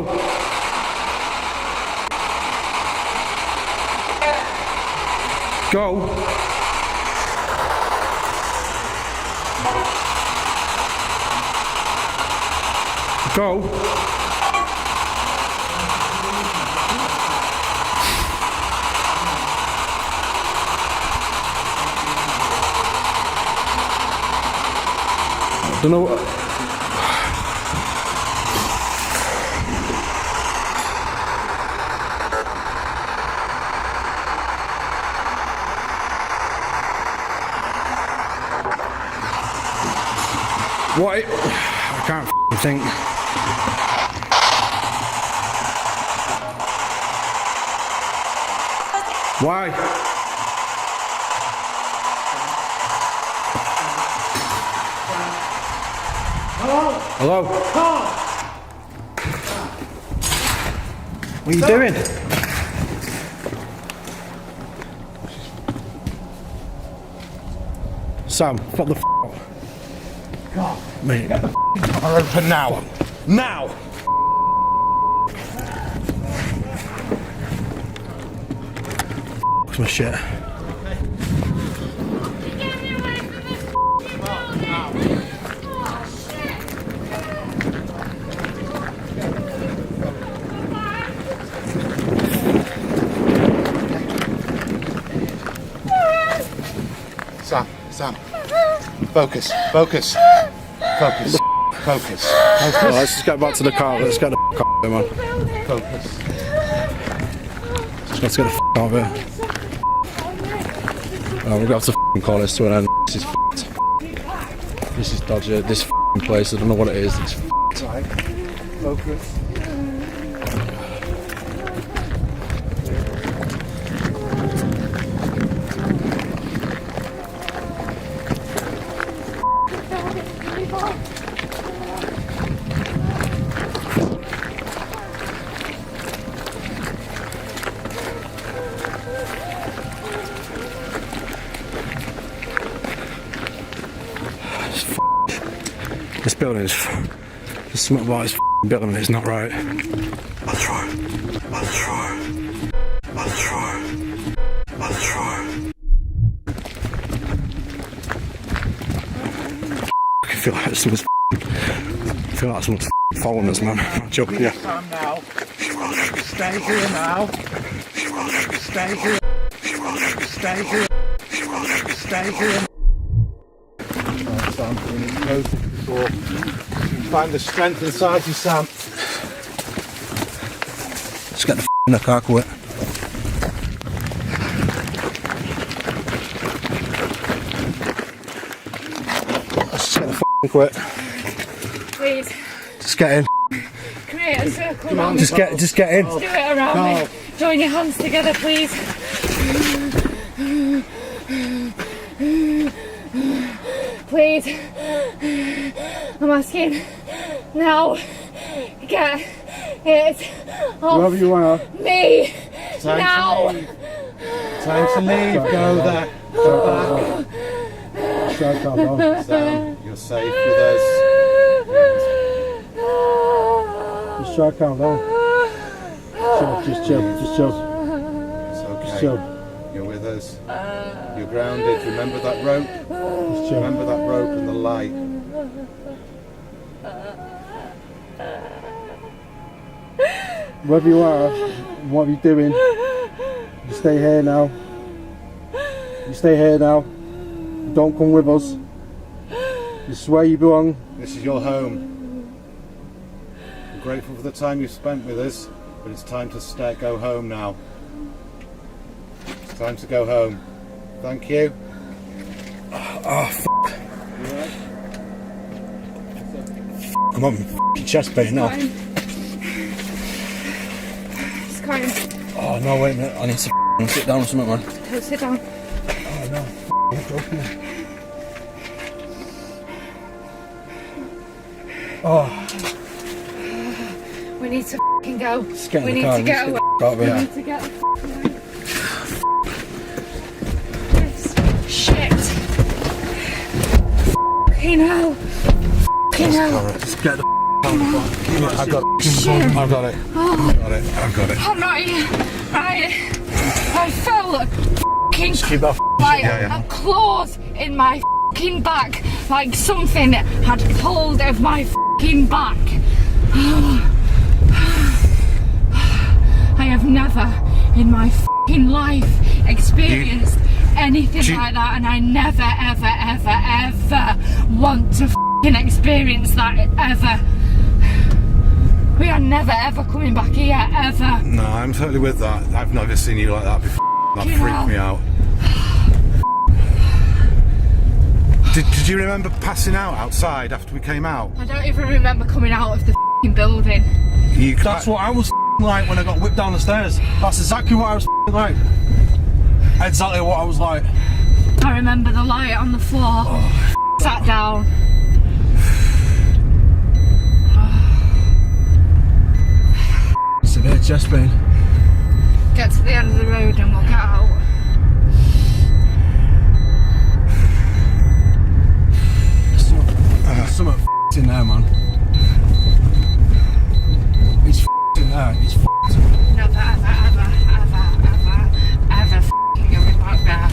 [SPEAKER 1] Go. Go. Don't know. What? I can't think. Why? Hello? What are you doing? Sam, what the f***? God. Mate, get the car open now. Now! Where's my shit?
[SPEAKER 5] Sam, focus. Focus. Right,
[SPEAKER 1] let's just get back to the car. Let's get the f*** out of here, man.
[SPEAKER 5] Focus.
[SPEAKER 1] Let's get the f*** out of here. Oh, we're going to have to f***ing call this to an end. This is f***ed. This is dodgy. This f***ing place, I don't know what it is. It's f***ed.
[SPEAKER 5] Right. Focus.
[SPEAKER 1] This building is. There's something about this building that's not right. I'll try. I can feel like someone's. Following us, man. I'm not joking, yeah.
[SPEAKER 5] Now. Stay here now. Stay here. Stay here. Stay here. Right, Sam, we need to go to the door. Find the strength inside you, Sam.
[SPEAKER 1] Just get the in the car quick. Let's just get the quick.
[SPEAKER 2] Please,
[SPEAKER 1] Just get in.
[SPEAKER 2] create a circle.
[SPEAKER 5] Come on,
[SPEAKER 1] Just get in.
[SPEAKER 2] Do it around me. Join your hands together, please. Please, I'm asking now. Get it off
[SPEAKER 5] wherever you are.
[SPEAKER 2] me
[SPEAKER 5] Time
[SPEAKER 2] now.
[SPEAKER 5] to leave. Time to leave. Go there. Go back. Sam, you're safe with us.
[SPEAKER 6] Just try to calm down. Just chill.
[SPEAKER 5] It's okay. You're with us. You're grounded. Remember that rope? Remember that rope and the light.
[SPEAKER 6] Wherever you are, what are you doing? You stay here now. You don't come with us. This is where you belong.
[SPEAKER 5] This is your home. I'm grateful for the time you've spent with us, but it's time to go home now. It's time to go home. Thank you.
[SPEAKER 1] Oh, f***. I'm having f***ing chest pain now.
[SPEAKER 2] It's crying.
[SPEAKER 1] Oh, no, wait a minute. I need to f***ing sit down or something, man.
[SPEAKER 2] Go sit down.
[SPEAKER 1] Oh, no. Oh,
[SPEAKER 2] We need to f***ing go.
[SPEAKER 1] just get in
[SPEAKER 2] We
[SPEAKER 1] the
[SPEAKER 2] need
[SPEAKER 1] car.
[SPEAKER 2] to get away.
[SPEAKER 1] Out of
[SPEAKER 2] We
[SPEAKER 1] here.
[SPEAKER 2] need to get the f***ing away. Yes. Shit. Fucking hell. Fucking hell.
[SPEAKER 1] Just get the out of the car. I got it.
[SPEAKER 2] Shit.
[SPEAKER 1] I've got it. I've got it.
[SPEAKER 2] I'm not here. Right. I felt fucking
[SPEAKER 1] Keep that
[SPEAKER 2] like
[SPEAKER 1] yeah.
[SPEAKER 2] a claws in my fucking back, like something had pulled of my fucking back. I have never in my fucking life experienced anything like that, and I never, ever, ever, ever want to f***ing experience that ever. We are never ever coming back here, ever.
[SPEAKER 5] No, I'm totally with that. I've never seen you like that before. That freaked me out. Did you remember passing out outside after we came out?
[SPEAKER 2] I don't even remember coming out of the f***ing building.
[SPEAKER 1] That's what I was like when I got whipped down the stairs. That's exactly what I was like. Exactly what I was like.
[SPEAKER 2] I remember the light on the floor. Sat down.
[SPEAKER 1] Severe chest pain.
[SPEAKER 2] Get to the end of the road and we'll get out.
[SPEAKER 1] Something in there, man. He's in there. He's
[SPEAKER 2] Never, ever f***ing going back there.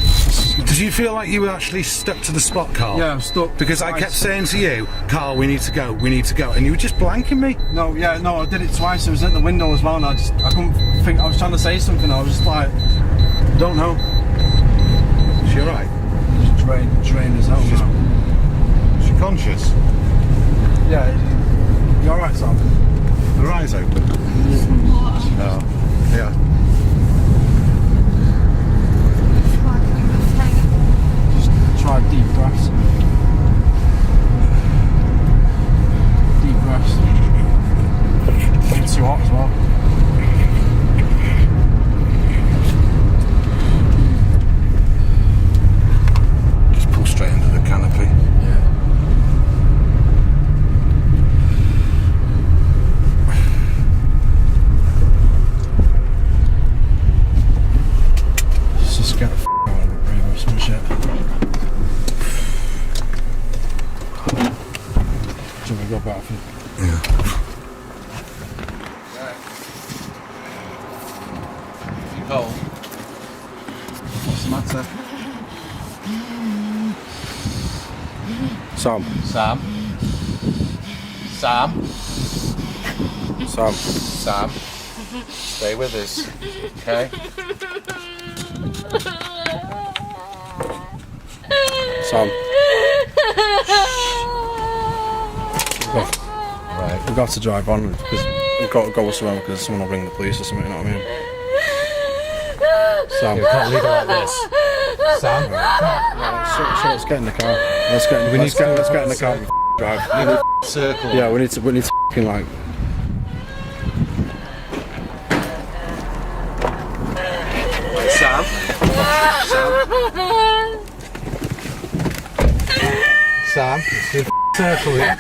[SPEAKER 5] Did you feel like you were actually stuck to the spot, Carl?
[SPEAKER 1] Yeah, I'm stuck.
[SPEAKER 5] Because I kept saying to you, Carl, we need to go, and you were just blanking me.
[SPEAKER 1] No, I did it twice. I was at the window as well, and I couldn't think. I was trying to say something. I was just like, I don't know.
[SPEAKER 5] Is she alright?
[SPEAKER 1] Just drained as hell now.
[SPEAKER 5] Is she conscious?
[SPEAKER 1] Yeah, you alright, Sam?
[SPEAKER 5] Her eyes open. Oh, yeah.
[SPEAKER 1] Just try deep breaths. Deep breaths. It's too hot as well.
[SPEAKER 5] Just pull straight into the canopy.
[SPEAKER 1] Get the f*** out of the room or some shit. Should we go back?
[SPEAKER 5] Yeah.
[SPEAKER 3] You cold?
[SPEAKER 1] What's the matter?
[SPEAKER 5] Sam. Stay with us, okay?
[SPEAKER 1] Sam.
[SPEAKER 5] Right.
[SPEAKER 1] We've got to drive on because we've got to go somewhere because someone will ring the police or something, you know what I mean? Sam.
[SPEAKER 5] You can't leave it like this. Sam.
[SPEAKER 1] Let's get in the car. Let's get in the car and drive.
[SPEAKER 5] Circle.
[SPEAKER 1] Yeah, we need to f***ing like.
[SPEAKER 5] Sam. Sam, let's do a circle here.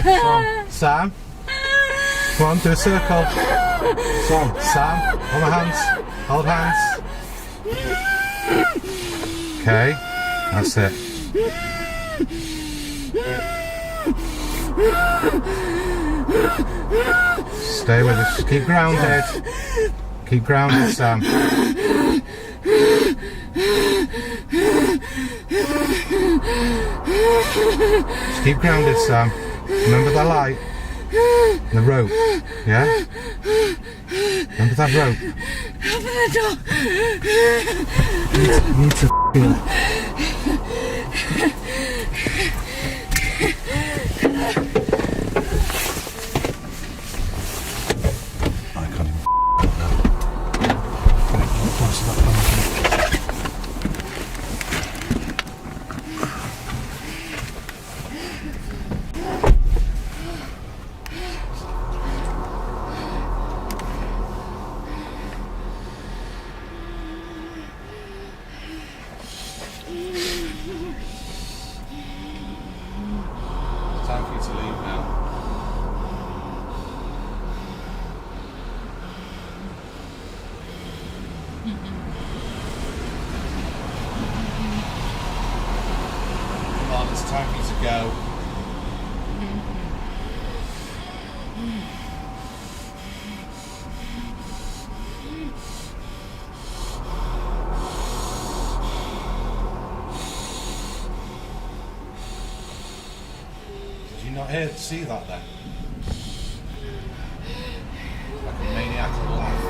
[SPEAKER 5] Sam. Come on, do a circle. Sam, on the hands. Hold hands. Okay, that's it. Stay with us. Keep grounded. Keep grounded, Sam. Just keep grounded, Sam. Remember the light? The rope, yeah? Remember that rope? You need to feel it. I can't even now. Time for you to leave now. Come on, it's time for you to go. Did you not see that then? Like a maniacal laugh.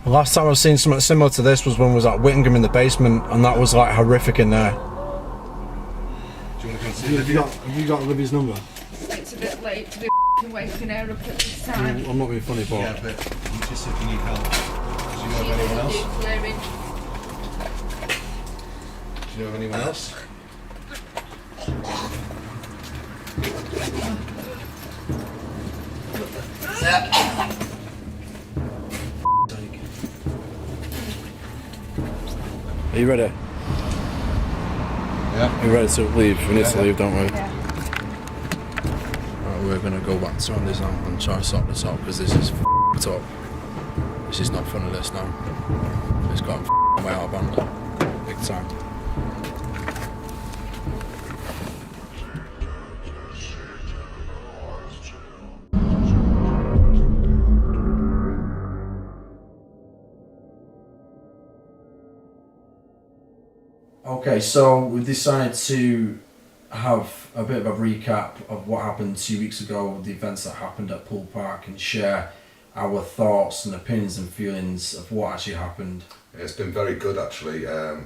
[SPEAKER 1] The last time I've seen something similar to this was when I was at Whittingham in the basement, and that was like horrific in there.
[SPEAKER 3] Do you want to consider?
[SPEAKER 6] Have you got Libby's number?
[SPEAKER 2] It's a bit late to be waking her up at this time.
[SPEAKER 1] I'm not being funny, but
[SPEAKER 3] Yeah, but you just said you need help. Do you know of anyone else? Do you know of anyone else?
[SPEAKER 1] are you ready?
[SPEAKER 3] Yeah.
[SPEAKER 1] Are you ready to leave? We need to leave, don't we?
[SPEAKER 2] Yeah.
[SPEAKER 1] Right, we're gonna go back to Andy's now and try to sort this out because this is f***ed up. This is not funny, this now. It's got him way out of band. Big time. Okay, so we decided to have a bit of a recap of what happened 2 weeks ago, the events that happened at Pool Park, and share our thoughts and opinions and feelings of what actually happened.
[SPEAKER 3] It's been very good actually,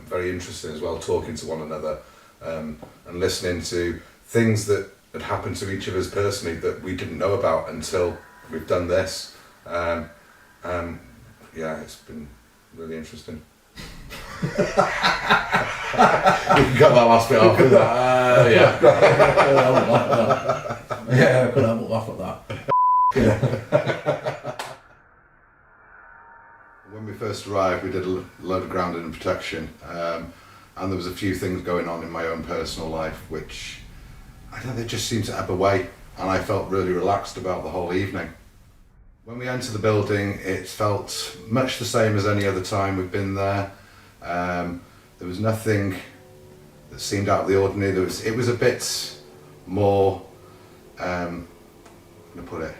[SPEAKER 3] very interesting as well, talking to one another and listening to things that had happened to each of us personally that we didn't know about until we've done this. Yeah, it's been really interesting. We can cut that last bit off. Yeah.
[SPEAKER 1] Yeah, I couldn't help but laugh at that.
[SPEAKER 3] When we first arrived, we did a load of grounding and protection, and there was a few things going on in my own personal life which I don't know, they just seemed to ebb away, and I felt really relaxed about the whole evening. When we entered the building, it felt much the same as any other time we've been there. There was nothing that seemed out of the ordinary. It was a bit more, I'm going to put it,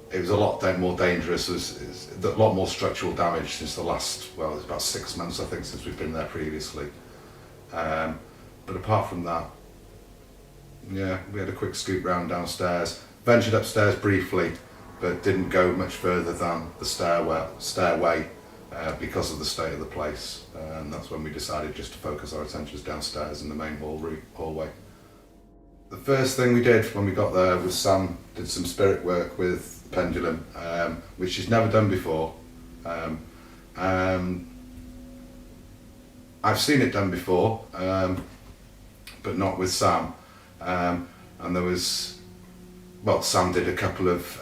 [SPEAKER 3] it was a lot more dangerous. There's a lot more structural damage since the last, well, it's about 6 months I think since we've been there previously. But apart from that, yeah, we had a quick scoot round downstairs, ventured upstairs briefly, but didn't go much further than the stairway because of the state of the place. And that's when we decided just to focus our attentions downstairs in the main hallway. The first thing we did when we got there was Sam did some spirit work with Pendulum, which she's never done before. I've seen it done before, but not with Sam. And there was, well, Sam did a couple of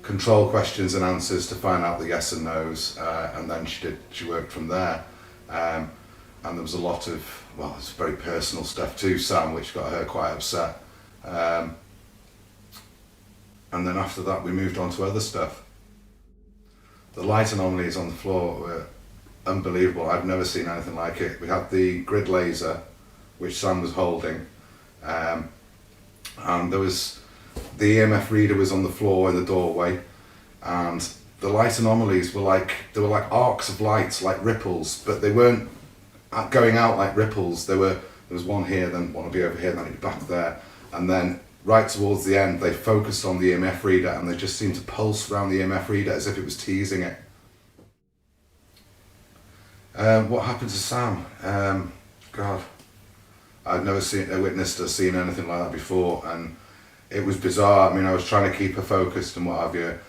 [SPEAKER 3] control questions and answers to find out the yes and no's, and then she worked from there. And there was a lot of, well, it's very personal stuff too, Sam, which got her quite upset. And then after that we moved on to other stuff. The light anomalies on the floor were unbelievable. I've never seen anything like it. We had the grid laser, which Sam was holding, and there was, the EMF reader was on the floor in the doorway, and the light anomalies were like, they were like arcs of light, like ripples, but they weren't going out like ripples. There was one here, then one will be over here, then it'd be back there, and then right towards the end they focused on the EMF reader and they just seemed to pulse around the EMF reader as if it was teasing it. What happened to Sam? God, I'd never witnessed or seen anything like that before, and it was bizarre. I mean, I was trying to keep her focused and what have you.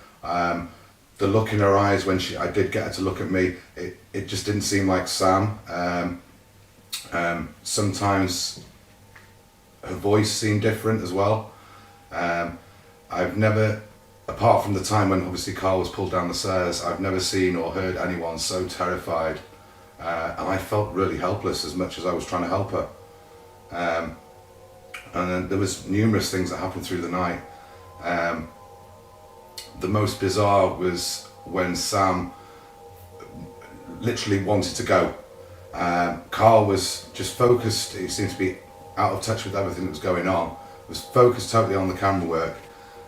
[SPEAKER 3] The look in her eyes when I did get her to look at me, it just didn't seem like Sam. Sometimes her voice seemed different as well. I've never, apart from the time when obviously Carl was pulled down the stairs, I've never seen or heard anyone so terrified. And I felt really helpless as much as I was trying to help her. And then there was numerous things that happened through the night. The most bizarre was when Sam literally wanted to go. Carl was just focused, he seemed to be out of touch with everything that was going on, was focused totally on the camera work.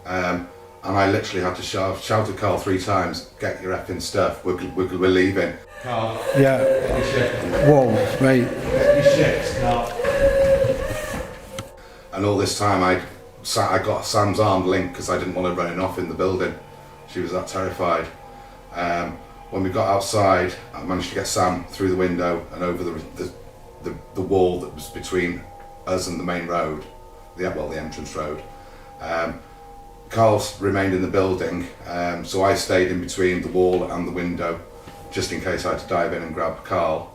[SPEAKER 3] And I literally had to shout at Carl 3 times, get your effing stuff, we're leaving. Carl,
[SPEAKER 6] Yeah.
[SPEAKER 3] get your shit.
[SPEAKER 6] Whoa, mate.
[SPEAKER 3] Get your shit, Carl. And all this time I got Sam's arm linked because I didn't want her running off in the building. She was that terrified. When we got outside, I managed to get Sam through the window and over the wall that was between us and the main road, the entrance road. Carl remained in the building, so I stayed in between the wall and the window, just in case I had to dive in and grab Carl.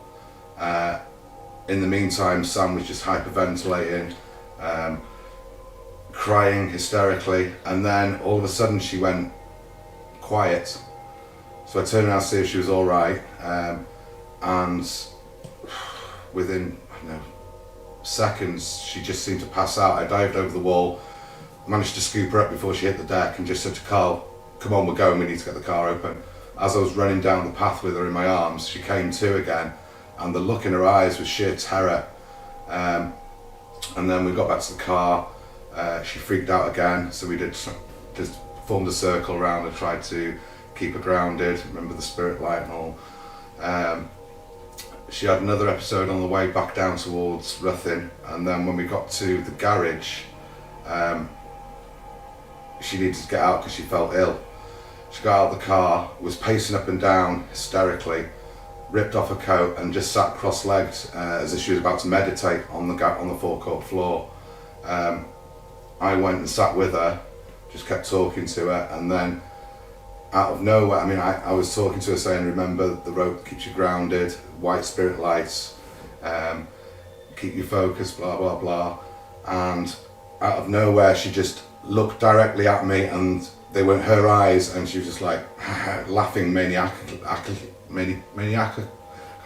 [SPEAKER 3] In the meantime, Sam was just hyperventilating, crying hysterically, and then all of a sudden she went quiet. So I turned around to see if she was all right, and within seconds she just seemed to pass out. I dived over the wall, managed to scoop her up before she hit the deck, and just said to Carl, "Come on, we're going, we need to get the car open." As I was running down the path with her in my arms, she came to again, and the look in her eyes was sheer terror. And then we got back to the car, she freaked out again, so we just formed a circle around her, tried to keep her grounded, remember the spirit light and all. She had another episode on the way back down towards Ruthin, and then when we got to the garage, she needed to get out because she felt ill. She got out of the car, was pacing up and down hysterically, ripped off her coat and just sat cross-legged as if she was about to meditate on the forecourt floor. I went and sat with her, just kept talking to her, and then out of nowhere, I was talking to her saying, remember the rope keeps you grounded, white spirit lights, keep you focused, blah blah blah, and out of nowhere she just looked directly at me, and they weren't her eyes, and she was just like laughing maniacally, can't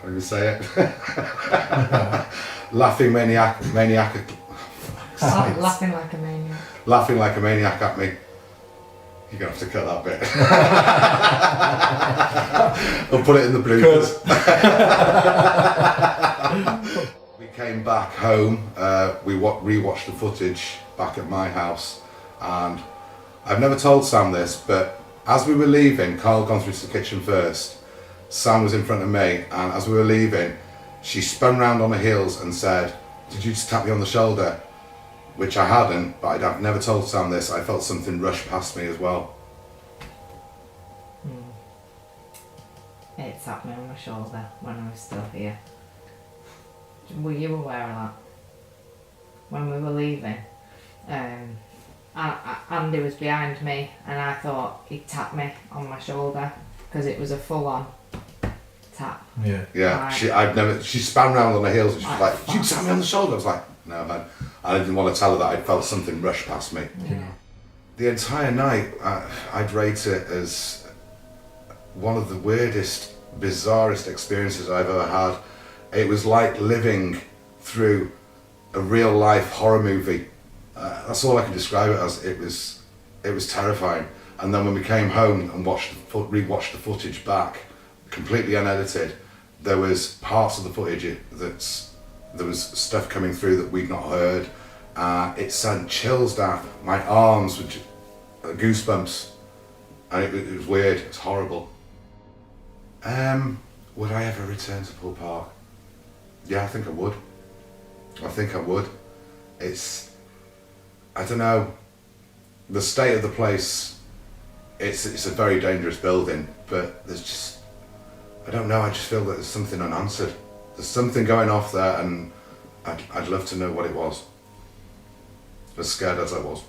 [SPEAKER 3] even say it. Laughing maniacally.
[SPEAKER 4] Laughing like a maniac.
[SPEAKER 3] Laughing like a maniac at me. You're gonna have to cut that bit. I'll put it in the bloopers. We came back home, we rewatched the footage back at my house, and I've never told Sam this, but as we were leaving, Carl had gone through to the kitchen first, Sam was in front of me, and as we were leaving, she spun round on her heels and said, "Did you just tap me on the shoulder?" Which I hadn't, but I've never told Sam this. I felt something rush past me as well.
[SPEAKER 4] It tapped me on my shoulder when I was still here. Were you aware of that? When we were leaving, Andy was behind me, and I thought he tapped me on my shoulder because it was a full-on tap.
[SPEAKER 3] Yeah.
[SPEAKER 4] Like,
[SPEAKER 3] she span round on her heels and she was like, "Did you tap me on the shoulder?" I was like, "No, I didn't want to tell her that I'd felt something rush past me."
[SPEAKER 4] Yeah.
[SPEAKER 3] The entire night, I'd rate it as one of the weirdest, bizarrest experiences I've ever had. It was like living through a real life horror movie. That's all I can describe it as. It was terrifying. And then when we came home and rewatched the footage back, completely unedited, there was parts of the footage there was stuff coming through that we'd not heard. It sent chills down my arms with goosebumps, and it was weird. It's horrible. Would I ever return to Poole Park? Yeah, I think I would. I don't know, the state of the place, it's a very dangerous building, but there's just, I don't know, I just feel that there's something unanswered. There's something going off there, and I'd love to know what it was. As scared as I was.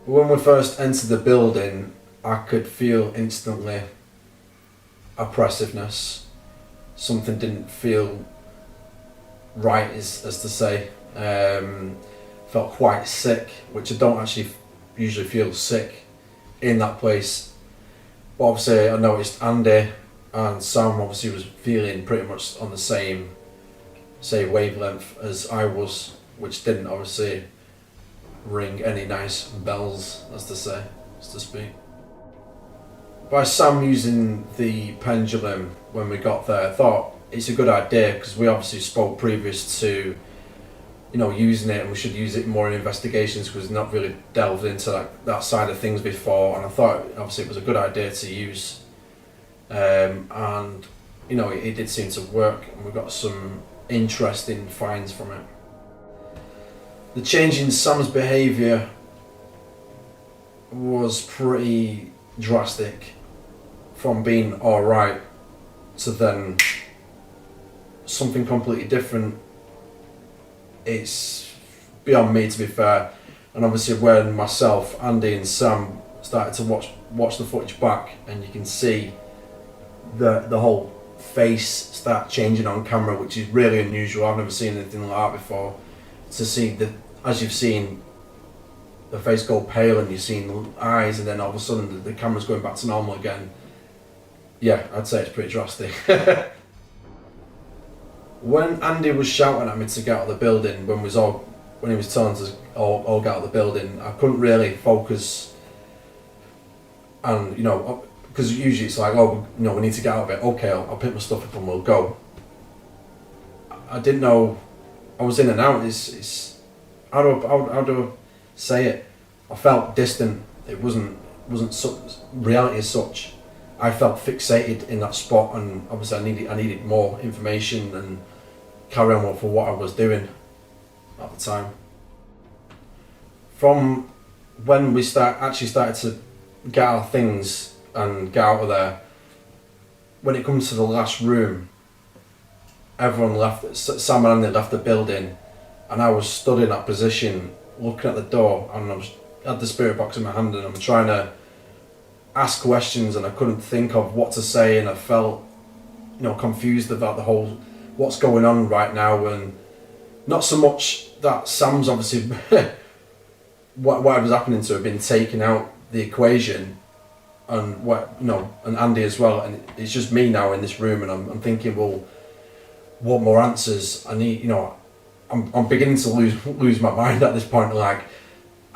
[SPEAKER 1] When we first entered the building, I could feel instantly oppressiveness. Something didn't feel right, as to say. Felt quite sick, which I don't actually usually feel sick in that place. But obviously I noticed Andy and Sam obviously was feeling pretty much on the same wavelength as I was, which didn't obviously ring any nice bells, as to speak. By Sam using the pendulum when we got there, I thought it's a good idea, because we obviously spoke previous to using it, and we should use it more in investigations because we've not really delved into that side of things before, and I thought obviously it was a good idea to use, and it did seem to work, and we got some interesting finds from it. The change in Sam's behaviour was pretty drastic, from being alright to then something completely different. It's beyond me, to be fair. And obviously when myself, Andy and Sam started to watch the footage back, and you can see the whole face start changing on camera, which is really unusual. I've never seen anything like that before. To see as you've seen the face go pale and you've seen the eyes, and then all of a sudden the camera's going back to normal again. Yeah, I'd say it's pretty drastic. When Andy was shouting at me to get out of the building, when he was telling us to all get out of the building, I couldn't really focus. And because usually it's like, oh, we need to get out of it. Okay, I'll pick my stuff up and we'll go. I didn't know. I was in and out. It's how do I say it? I felt distant. It wasn't reality as such. I felt fixated in that spot, and obviously I needed more information and carry on for what I was doing at the time. From when we started to get our things and get out of there, when it comes to the last room, everyone left. Sam and Andy left the building, and I was stood in that position looking at the door, and I had the spirit box in my hand, and I'm trying to ask questions, and I couldn't think of what to say, and I felt confused about the whole what's going on right now. And not so much that Sam's obviously whatever's happening to have been taken out the equation, and and Andy as well, and it's just me now in this room, and I'm thinking, well, what more answers? I need, I'm beginning to lose my mind at this point. Like,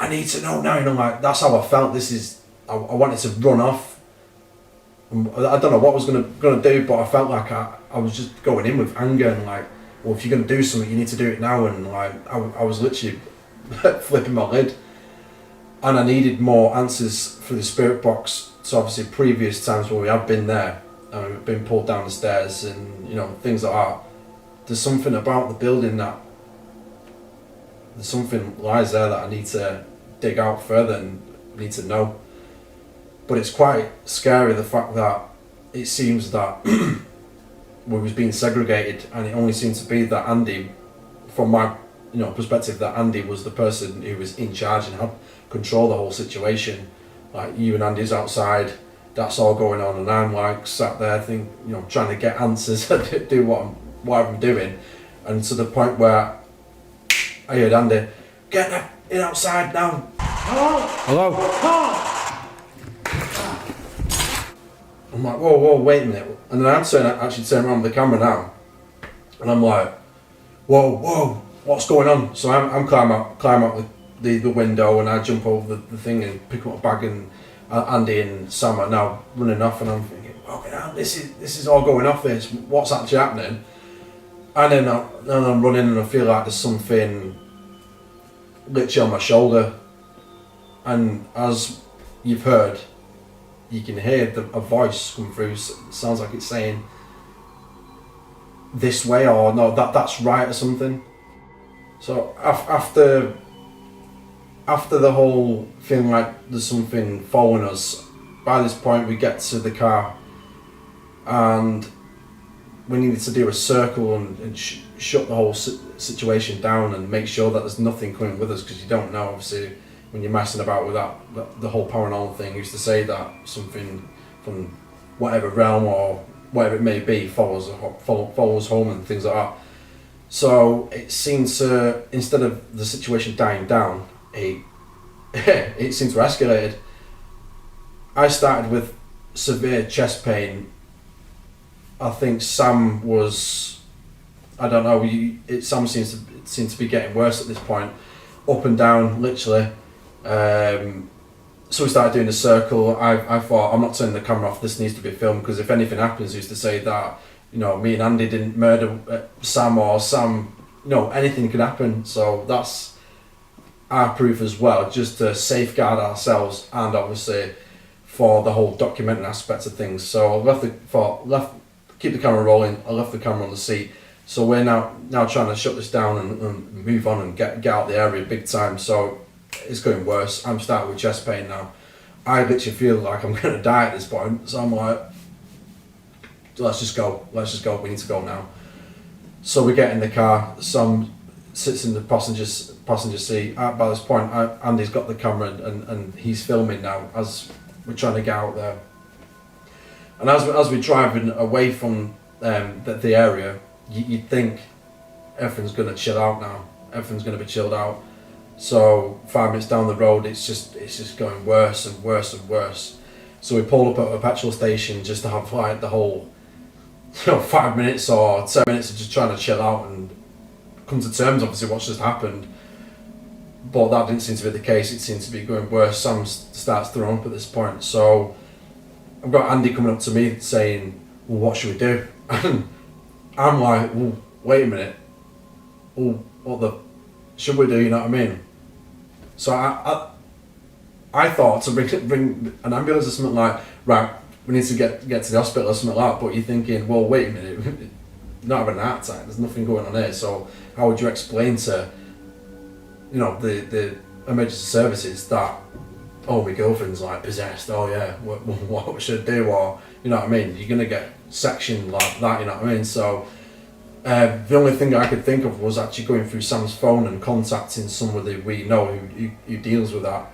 [SPEAKER 1] I need to know now. Like, that's how I felt. I wanted to run off. I don't know what I was gonna do, but I felt like I was just going in with anger, and like, well, if you're gonna do something, you need to do it now. And like, I was literally flipping my lid, and I needed more answers for the spirit box. So obviously, previous times where we have been there, and we've been pulled down the stairs, and things like that. There's something about the building there's something lies there that I need to dig out further and need to know. But it's quite scary, the fact that it seems that we was being segregated, and it only seemed to be that Andy, from my perspective, that Andy was the person who was in charge and had control of the whole situation. Like, you and Andy's outside, that's all going on, and I'm like sat there trying to get answers and do what I'm doing, and to the point where I heard Andy, "Get in outside now." Hello. I'm like, whoa, wait a minute. And then I actually turn around with the camera now, and I'm like, whoa, what's going on? So I'm climb out the window, and I jump over the thing and pick up a bag, and Andy and Sam are now running off, and I'm thinking, okay, this is all going off. What's actually happening? And then I'm running, and I feel like there's something literally on my shoulder, and as you've heard, you can hear a voice come through. Sounds like it's saying this way, or no, that's right, or something. So after the whole feeling like there's something following us, by this point we get to the car, and we needed to do a circle and shut the whole situation down and make sure that there's nothing coming with us, because you don't know, obviously, when you're messing about with that the whole paranormal thing used to say that something from whatever realm or whatever it may be follows home and things like that. So it seems to, instead of the situation dying down, it seems to have escalated. I started with severe chest pain. I think Sam was, I don't know, Sam seems to be getting worse at this point, up and down, literally. So we started doing a circle. I thought, I'm not turning the camera off, this needs to be filmed, because if anything happens, used to say that, me and Andy didn't murder Sam, or Sam, anything could happen. So that's our proof as well, just to safeguard ourselves, and obviously for the whole documenting aspect of things. So I keep the camera rolling, I left the camera on the seat. So we're now trying to shut this down and move on and get out the area big time. So it's going worse. I'm starting with chest pain now. I literally feel like I'm going to die at this point. So I'm like, let's just go. We need to go now. So we get in the car. Sam sits in the passenger seat. By this point, Andy's got the camera and he's filming now as we're trying to get out there. And as we're driving away from the area, you'd think everything's going to chill out now. Everything's going to be chilled out. So 5 minutes down the road, it's just going worse and worse and worse. So we pulled up at a petrol station just to have like the whole 5 minutes or 10 minutes of just trying to chill out and come to terms, obviously, what's just happened. But that didn't seem to be the case. It seemed to be going worse. Sam starts throwing up at this point. So I've got Andy coming up to me saying, well, what should we do? And I'm like, well, wait a minute. Well, what the should we do, you know what I mean? So I thought to bring an ambulance or something, like, right, we need to get to the hospital or something like that. But you're thinking, well, wait a minute, you're not having an heart attack, there's nothing going on here. So how would you explain to, the emergency services that, oh, my girlfriend's like possessed, oh yeah, what should I do? Or, you know what I mean, you're going to get sectioned like that, you know what I mean? So the only thing I could think of was actually going through Sam's phone and contacting somebody we know who deals with that.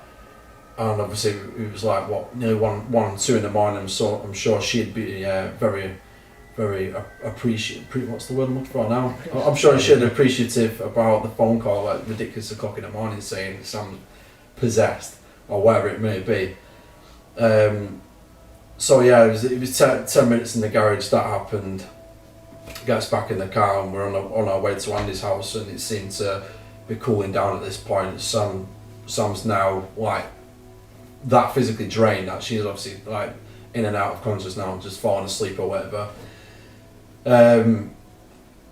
[SPEAKER 1] And obviously it was like, nearly 1, 2 in the morning, so I'm sure she'd be very, very appreciative. What's the word I'm looking for now? I'm sure she'd be appreciative about the phone call at ridiculous o'clock in the morning saying Sam's possessed or whatever it may be. So yeah, it was 10 minutes in the garage that happened. Gets back in the car and we're on our way to Andy's house, and it seemed to be cooling down at this point. Sam's now like that physically drained that she's obviously like in and out of conscious now, just falling asleep or whatever. And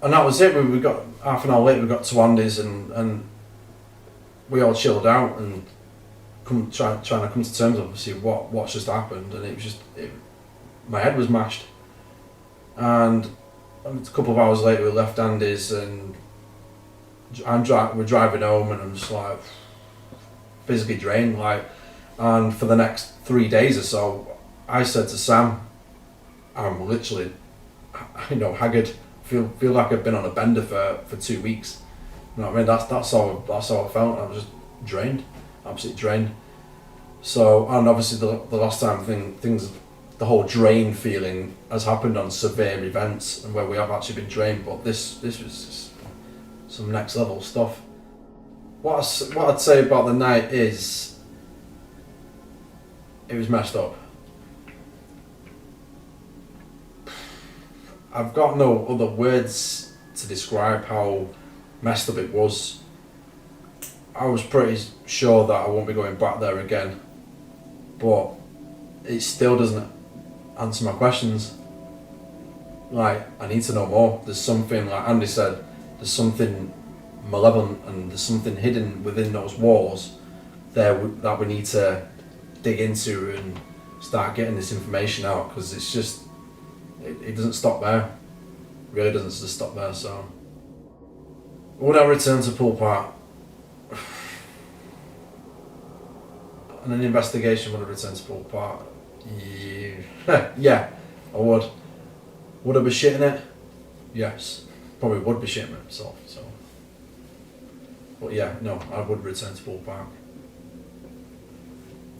[SPEAKER 1] that was it. We got half an hour later. We got to Andy's and we all chilled out and trying to come to terms, obviously, what's just happened. And it was just my head was mashed. And a couple of hours later, we left Andy's and we're driving home, and I'm just like physically drained, like. And for the next 3 days or so, I said to Sam, I'm literally, haggard. Feel like I've been on a bender for 2 weeks. You know what I mean? That's how I felt. I was just drained, absolutely drained. So, and obviously the last time the whole drain feeling has happened on severe events and where we have actually been drained, but this was just some next level stuff. What I'd say about the night is it was messed up. I've got no other words to describe how messed up it was. I was pretty sure that I won't be going back there again, but it still doesn't answer my questions. Like, I need to know more. There's something, like Andy said, there's something malevolent and there's something hidden within those walls there that we need to dig into and start getting this information out, because it's just, it doesn't stop there. It really doesn't just stop there. So would I return to Pool Park? And an investigation, would I return to Pool Park? Yeah, I would. Would I be shitting it? Yes, probably would be shitting myself. So, but yeah, no, I would return to Pool Park.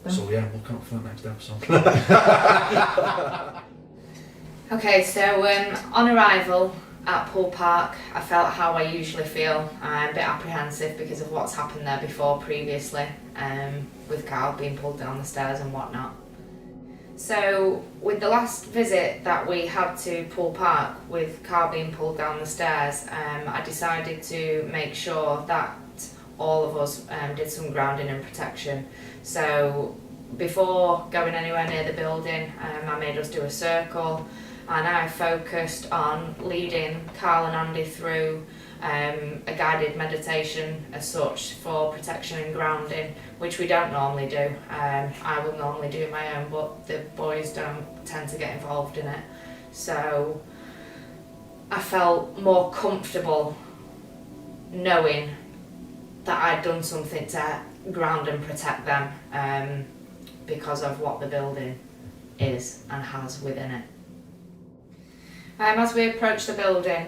[SPEAKER 1] So yeah, look out for that next episode.
[SPEAKER 4] Okay, so on arrival at Pool Park, I felt how I usually feel. I'm a bit apprehensive because of what's happened there before previously, with Carl being pulled down the stairs and whatnot. So with the last visit that we had to Pool Park with Carl being pulled down the stairs, I decided to make sure that all of us did some grounding and protection. So before going anywhere near the building, I made us do a circle, and I focused on leading Carl and Andy through a guided meditation as such for protection and grounding, which we don't normally do. I will normally do my own, but the boys don't tend to get involved in it. So I felt more comfortable knowing that I'd done something to ground and protect them. because of what the building is and has within it. As we approached the building,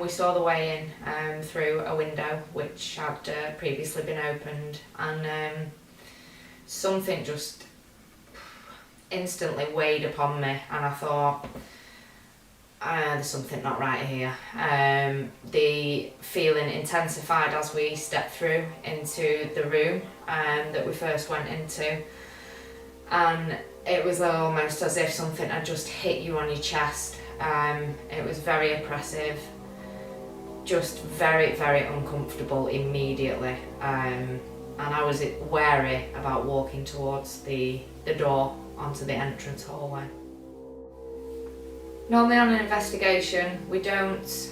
[SPEAKER 4] we saw the way in through a window which had previously been opened, and something just instantly weighed upon me, and I thought, there's something not right here. The feeling intensified as we stepped through into the room that we first went into, and it was almost as if something had just hit you on your chest. It was very oppressive, just very, very uncomfortable immediately, and I was wary about walking towards the door onto the entrance hallway. Normally on an investigation we don't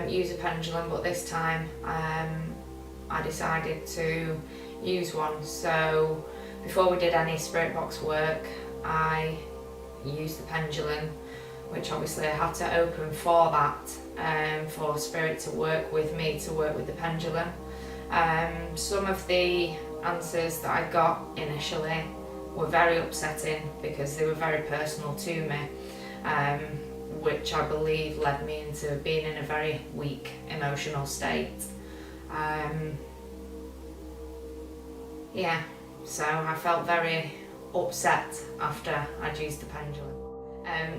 [SPEAKER 4] use a pendulum, but this time I decided to use one. So before we did any spirit box work, I used the pendulum, which obviously I had to open for that, for spirit to work with me, to work with the pendulum. Some of the answers that I got initially were very upsetting because they were very personal to me, which I believe led me into being in a very weak emotional state. Yeah, so I felt very upset after I'd used the pendulum.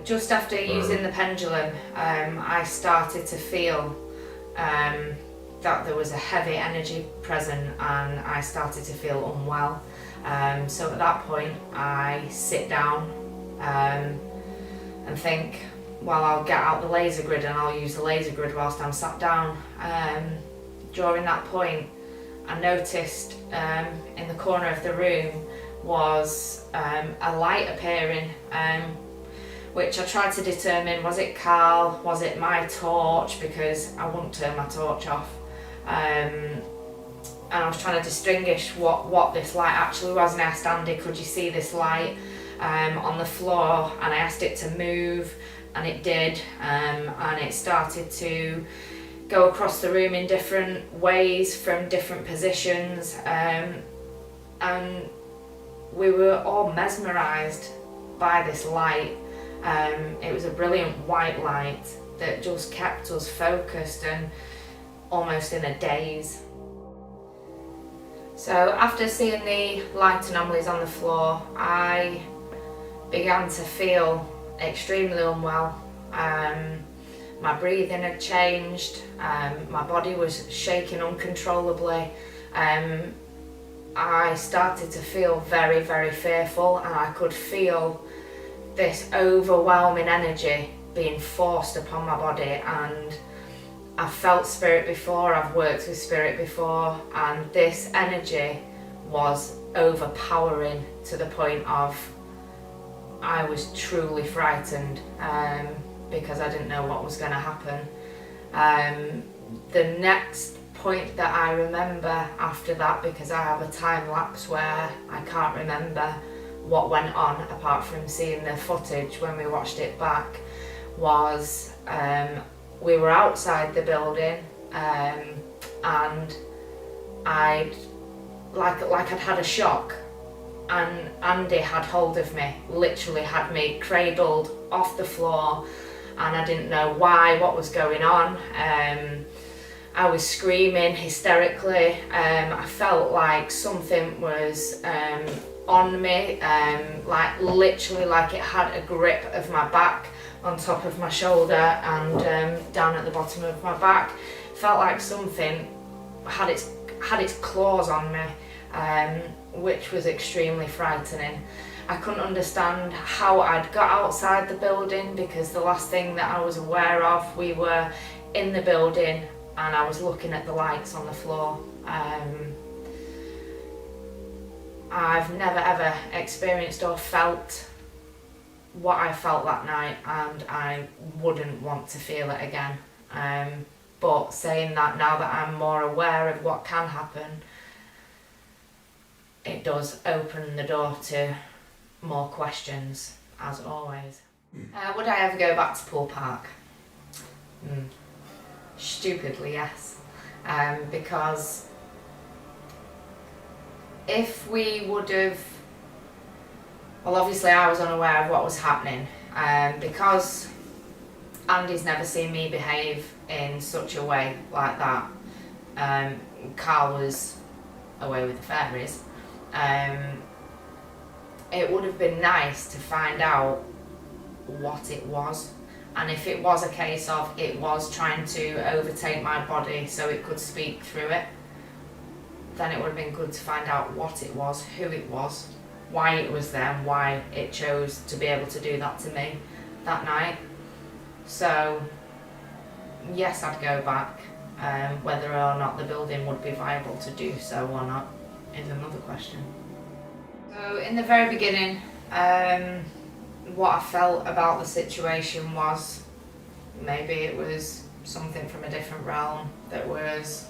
[SPEAKER 4] Just after using the pendulum, I started to feel that there was a heavy energy present, and I started to feel unwell. So at that point I sit down and think, well, I'll get out the laser grid and I'll use the laser grid whilst I'm sat down. During that point I noticed in the corner of the room was a light appearing, which I tried to determine, was it Carl, was it my torch, because I wouldn't turn my torch off. And I was trying to distinguish what this light actually was, and I asked Andy, could you see this light on the floor? And I asked it to move, and it did, and it started to go across the room in different ways from different positions, and we were all mesmerised by this light. It was a brilliant white light that just kept us focused and almost in a daze. So after seeing the light anomalies on the floor, I began to feel extremely unwell. My breathing had changed, my body was shaking uncontrollably. I started to feel very, very fearful, and I could feel this overwhelming energy being forced upon my body. And I've felt spirit before, I've worked with spirit before, and this energy was overpowering to the point of I was truly frightened, because I didn't know what was going to happen. The next point that I remember after that, because I have a time lapse where I can't remember what went on apart from seeing the footage when we watched it back, was we were outside the building, and I'd had a shock, and Andy had hold of me, literally had me cradled off the floor, and I didn't know why, what was going on. I was screaming hysterically. I felt like something was on me, like literally like it had a grip of my back on top of my shoulder and down at the bottom of my back. Felt like something had its claws on me, which was extremely frightening. I couldn't understand how I'd got outside the building, because the last thing that I was aware of, we were in the building and I was looking at the lights on the floor. I've never ever experienced or felt what I felt that night, and I wouldn't want to feel it again. But saying that, now that I'm more aware of what can happen, it does open the door to more questions, as always. Would I ever go back to Poole Park? Stupidly, yes. Because if we would have Well, obviously I was unaware of what was happening, because Andy's never seen me behave in such a way like that. Carl was away with the fairies. It would have been nice to find out what it was, and if it was a case of it was trying to overtake my body so it could speak through it, then it would have been good to find out what it was, who it was, why it was there, and why it chose to be able to do that to me that night. So yes, I'd go back. Whether or not the building would be viable to do so or not is another question. So in the very beginning, what I felt about the situation was maybe it was something from a different realm that was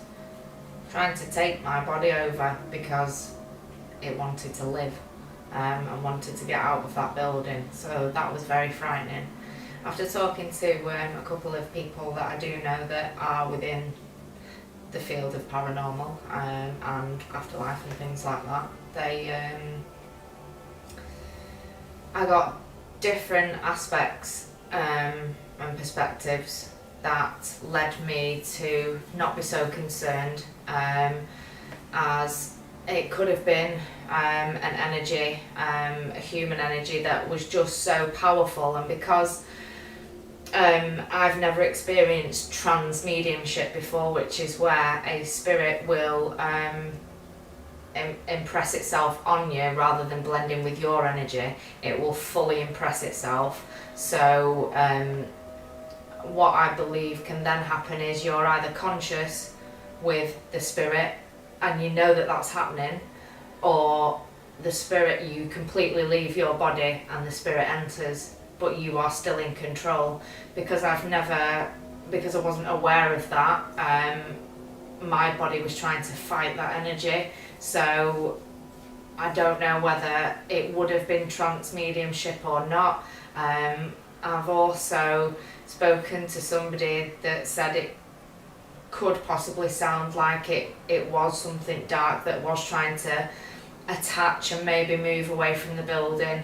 [SPEAKER 4] trying to take my body over because it wanted to live, and wanted to get out of that building. So that was very frightening. After talking to a couple of people that I do know that are within the field of paranormal and afterlife and things like that, I got different aspects and perspectives that led me to not be so concerned, as it could have been an energy, a human energy that was just so powerful. And because I've never experienced trans mediumship before, which is where a spirit will impress itself on you rather than blending with your energy. It will fully impress itself. So what I believe can then happen is you're either conscious with the spirit and you know that that's happening, or the spirit, you completely leave your body and the spirit enters, but you are still in control. Because I wasn't aware of that, my body was trying to fight that energy. So I don't know whether it would have been trance mediumship or not. I've also spoken to somebody that said it could possibly sound like it was something dark that was trying to attach and maybe move away from the building.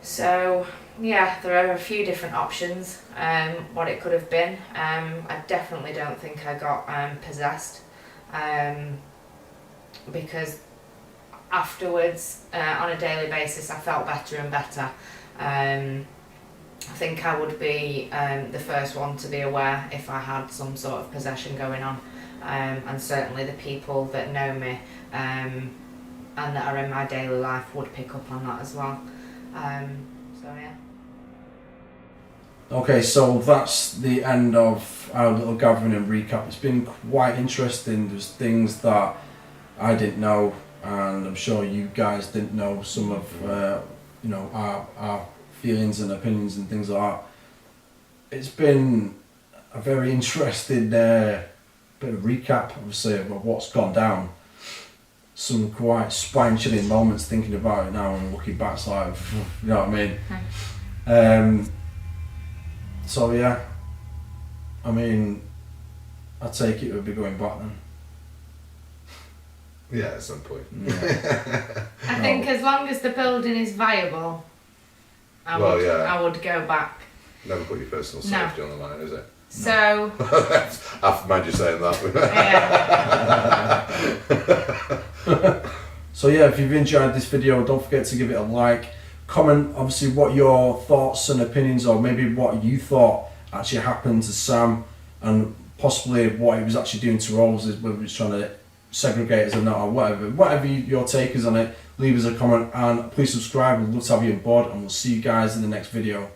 [SPEAKER 4] So yeah, there are a few different options what it could have been. I definitely don't think I got possessed, because afterwards, on a daily basis, I felt better and better. I think I would be the first one to be aware if I had some sort of possession going on, and certainly the people that know me and that are in my daily life would pick up on that as well. So yeah.
[SPEAKER 1] Okay, so that's the end of our little gathering and recap. It's been quite interesting. There's things that I didn't know, and I'm sure you guys didn't know some of our feelings and opinions and things like that. It's been a very interesting bit of recap, obviously, of what's gone down. Some quite spine-chilling moments thinking about it now and looking back, it's like, you know what I mean? So yeah, I mean, I take it we'll be going back then.
[SPEAKER 3] Yeah, at some point.
[SPEAKER 1] Yeah.
[SPEAKER 2] I think as long as the building is viable, I would go back.
[SPEAKER 3] Never put your personal safety on the line, is it?
[SPEAKER 2] So
[SPEAKER 3] I mind you saying that.
[SPEAKER 2] yeah.
[SPEAKER 1] So yeah, if you've enjoyed this video, don't forget to give it a like. Comment obviously what your thoughts and opinions, or maybe what you thought actually happened to Sam, and possibly what he was actually doing to Rose, whether he's trying to segregate us or not, or whatever your take is on it. Leave us a comment and please subscribe. We'd love to have you on board, and we'll see you guys in the next video.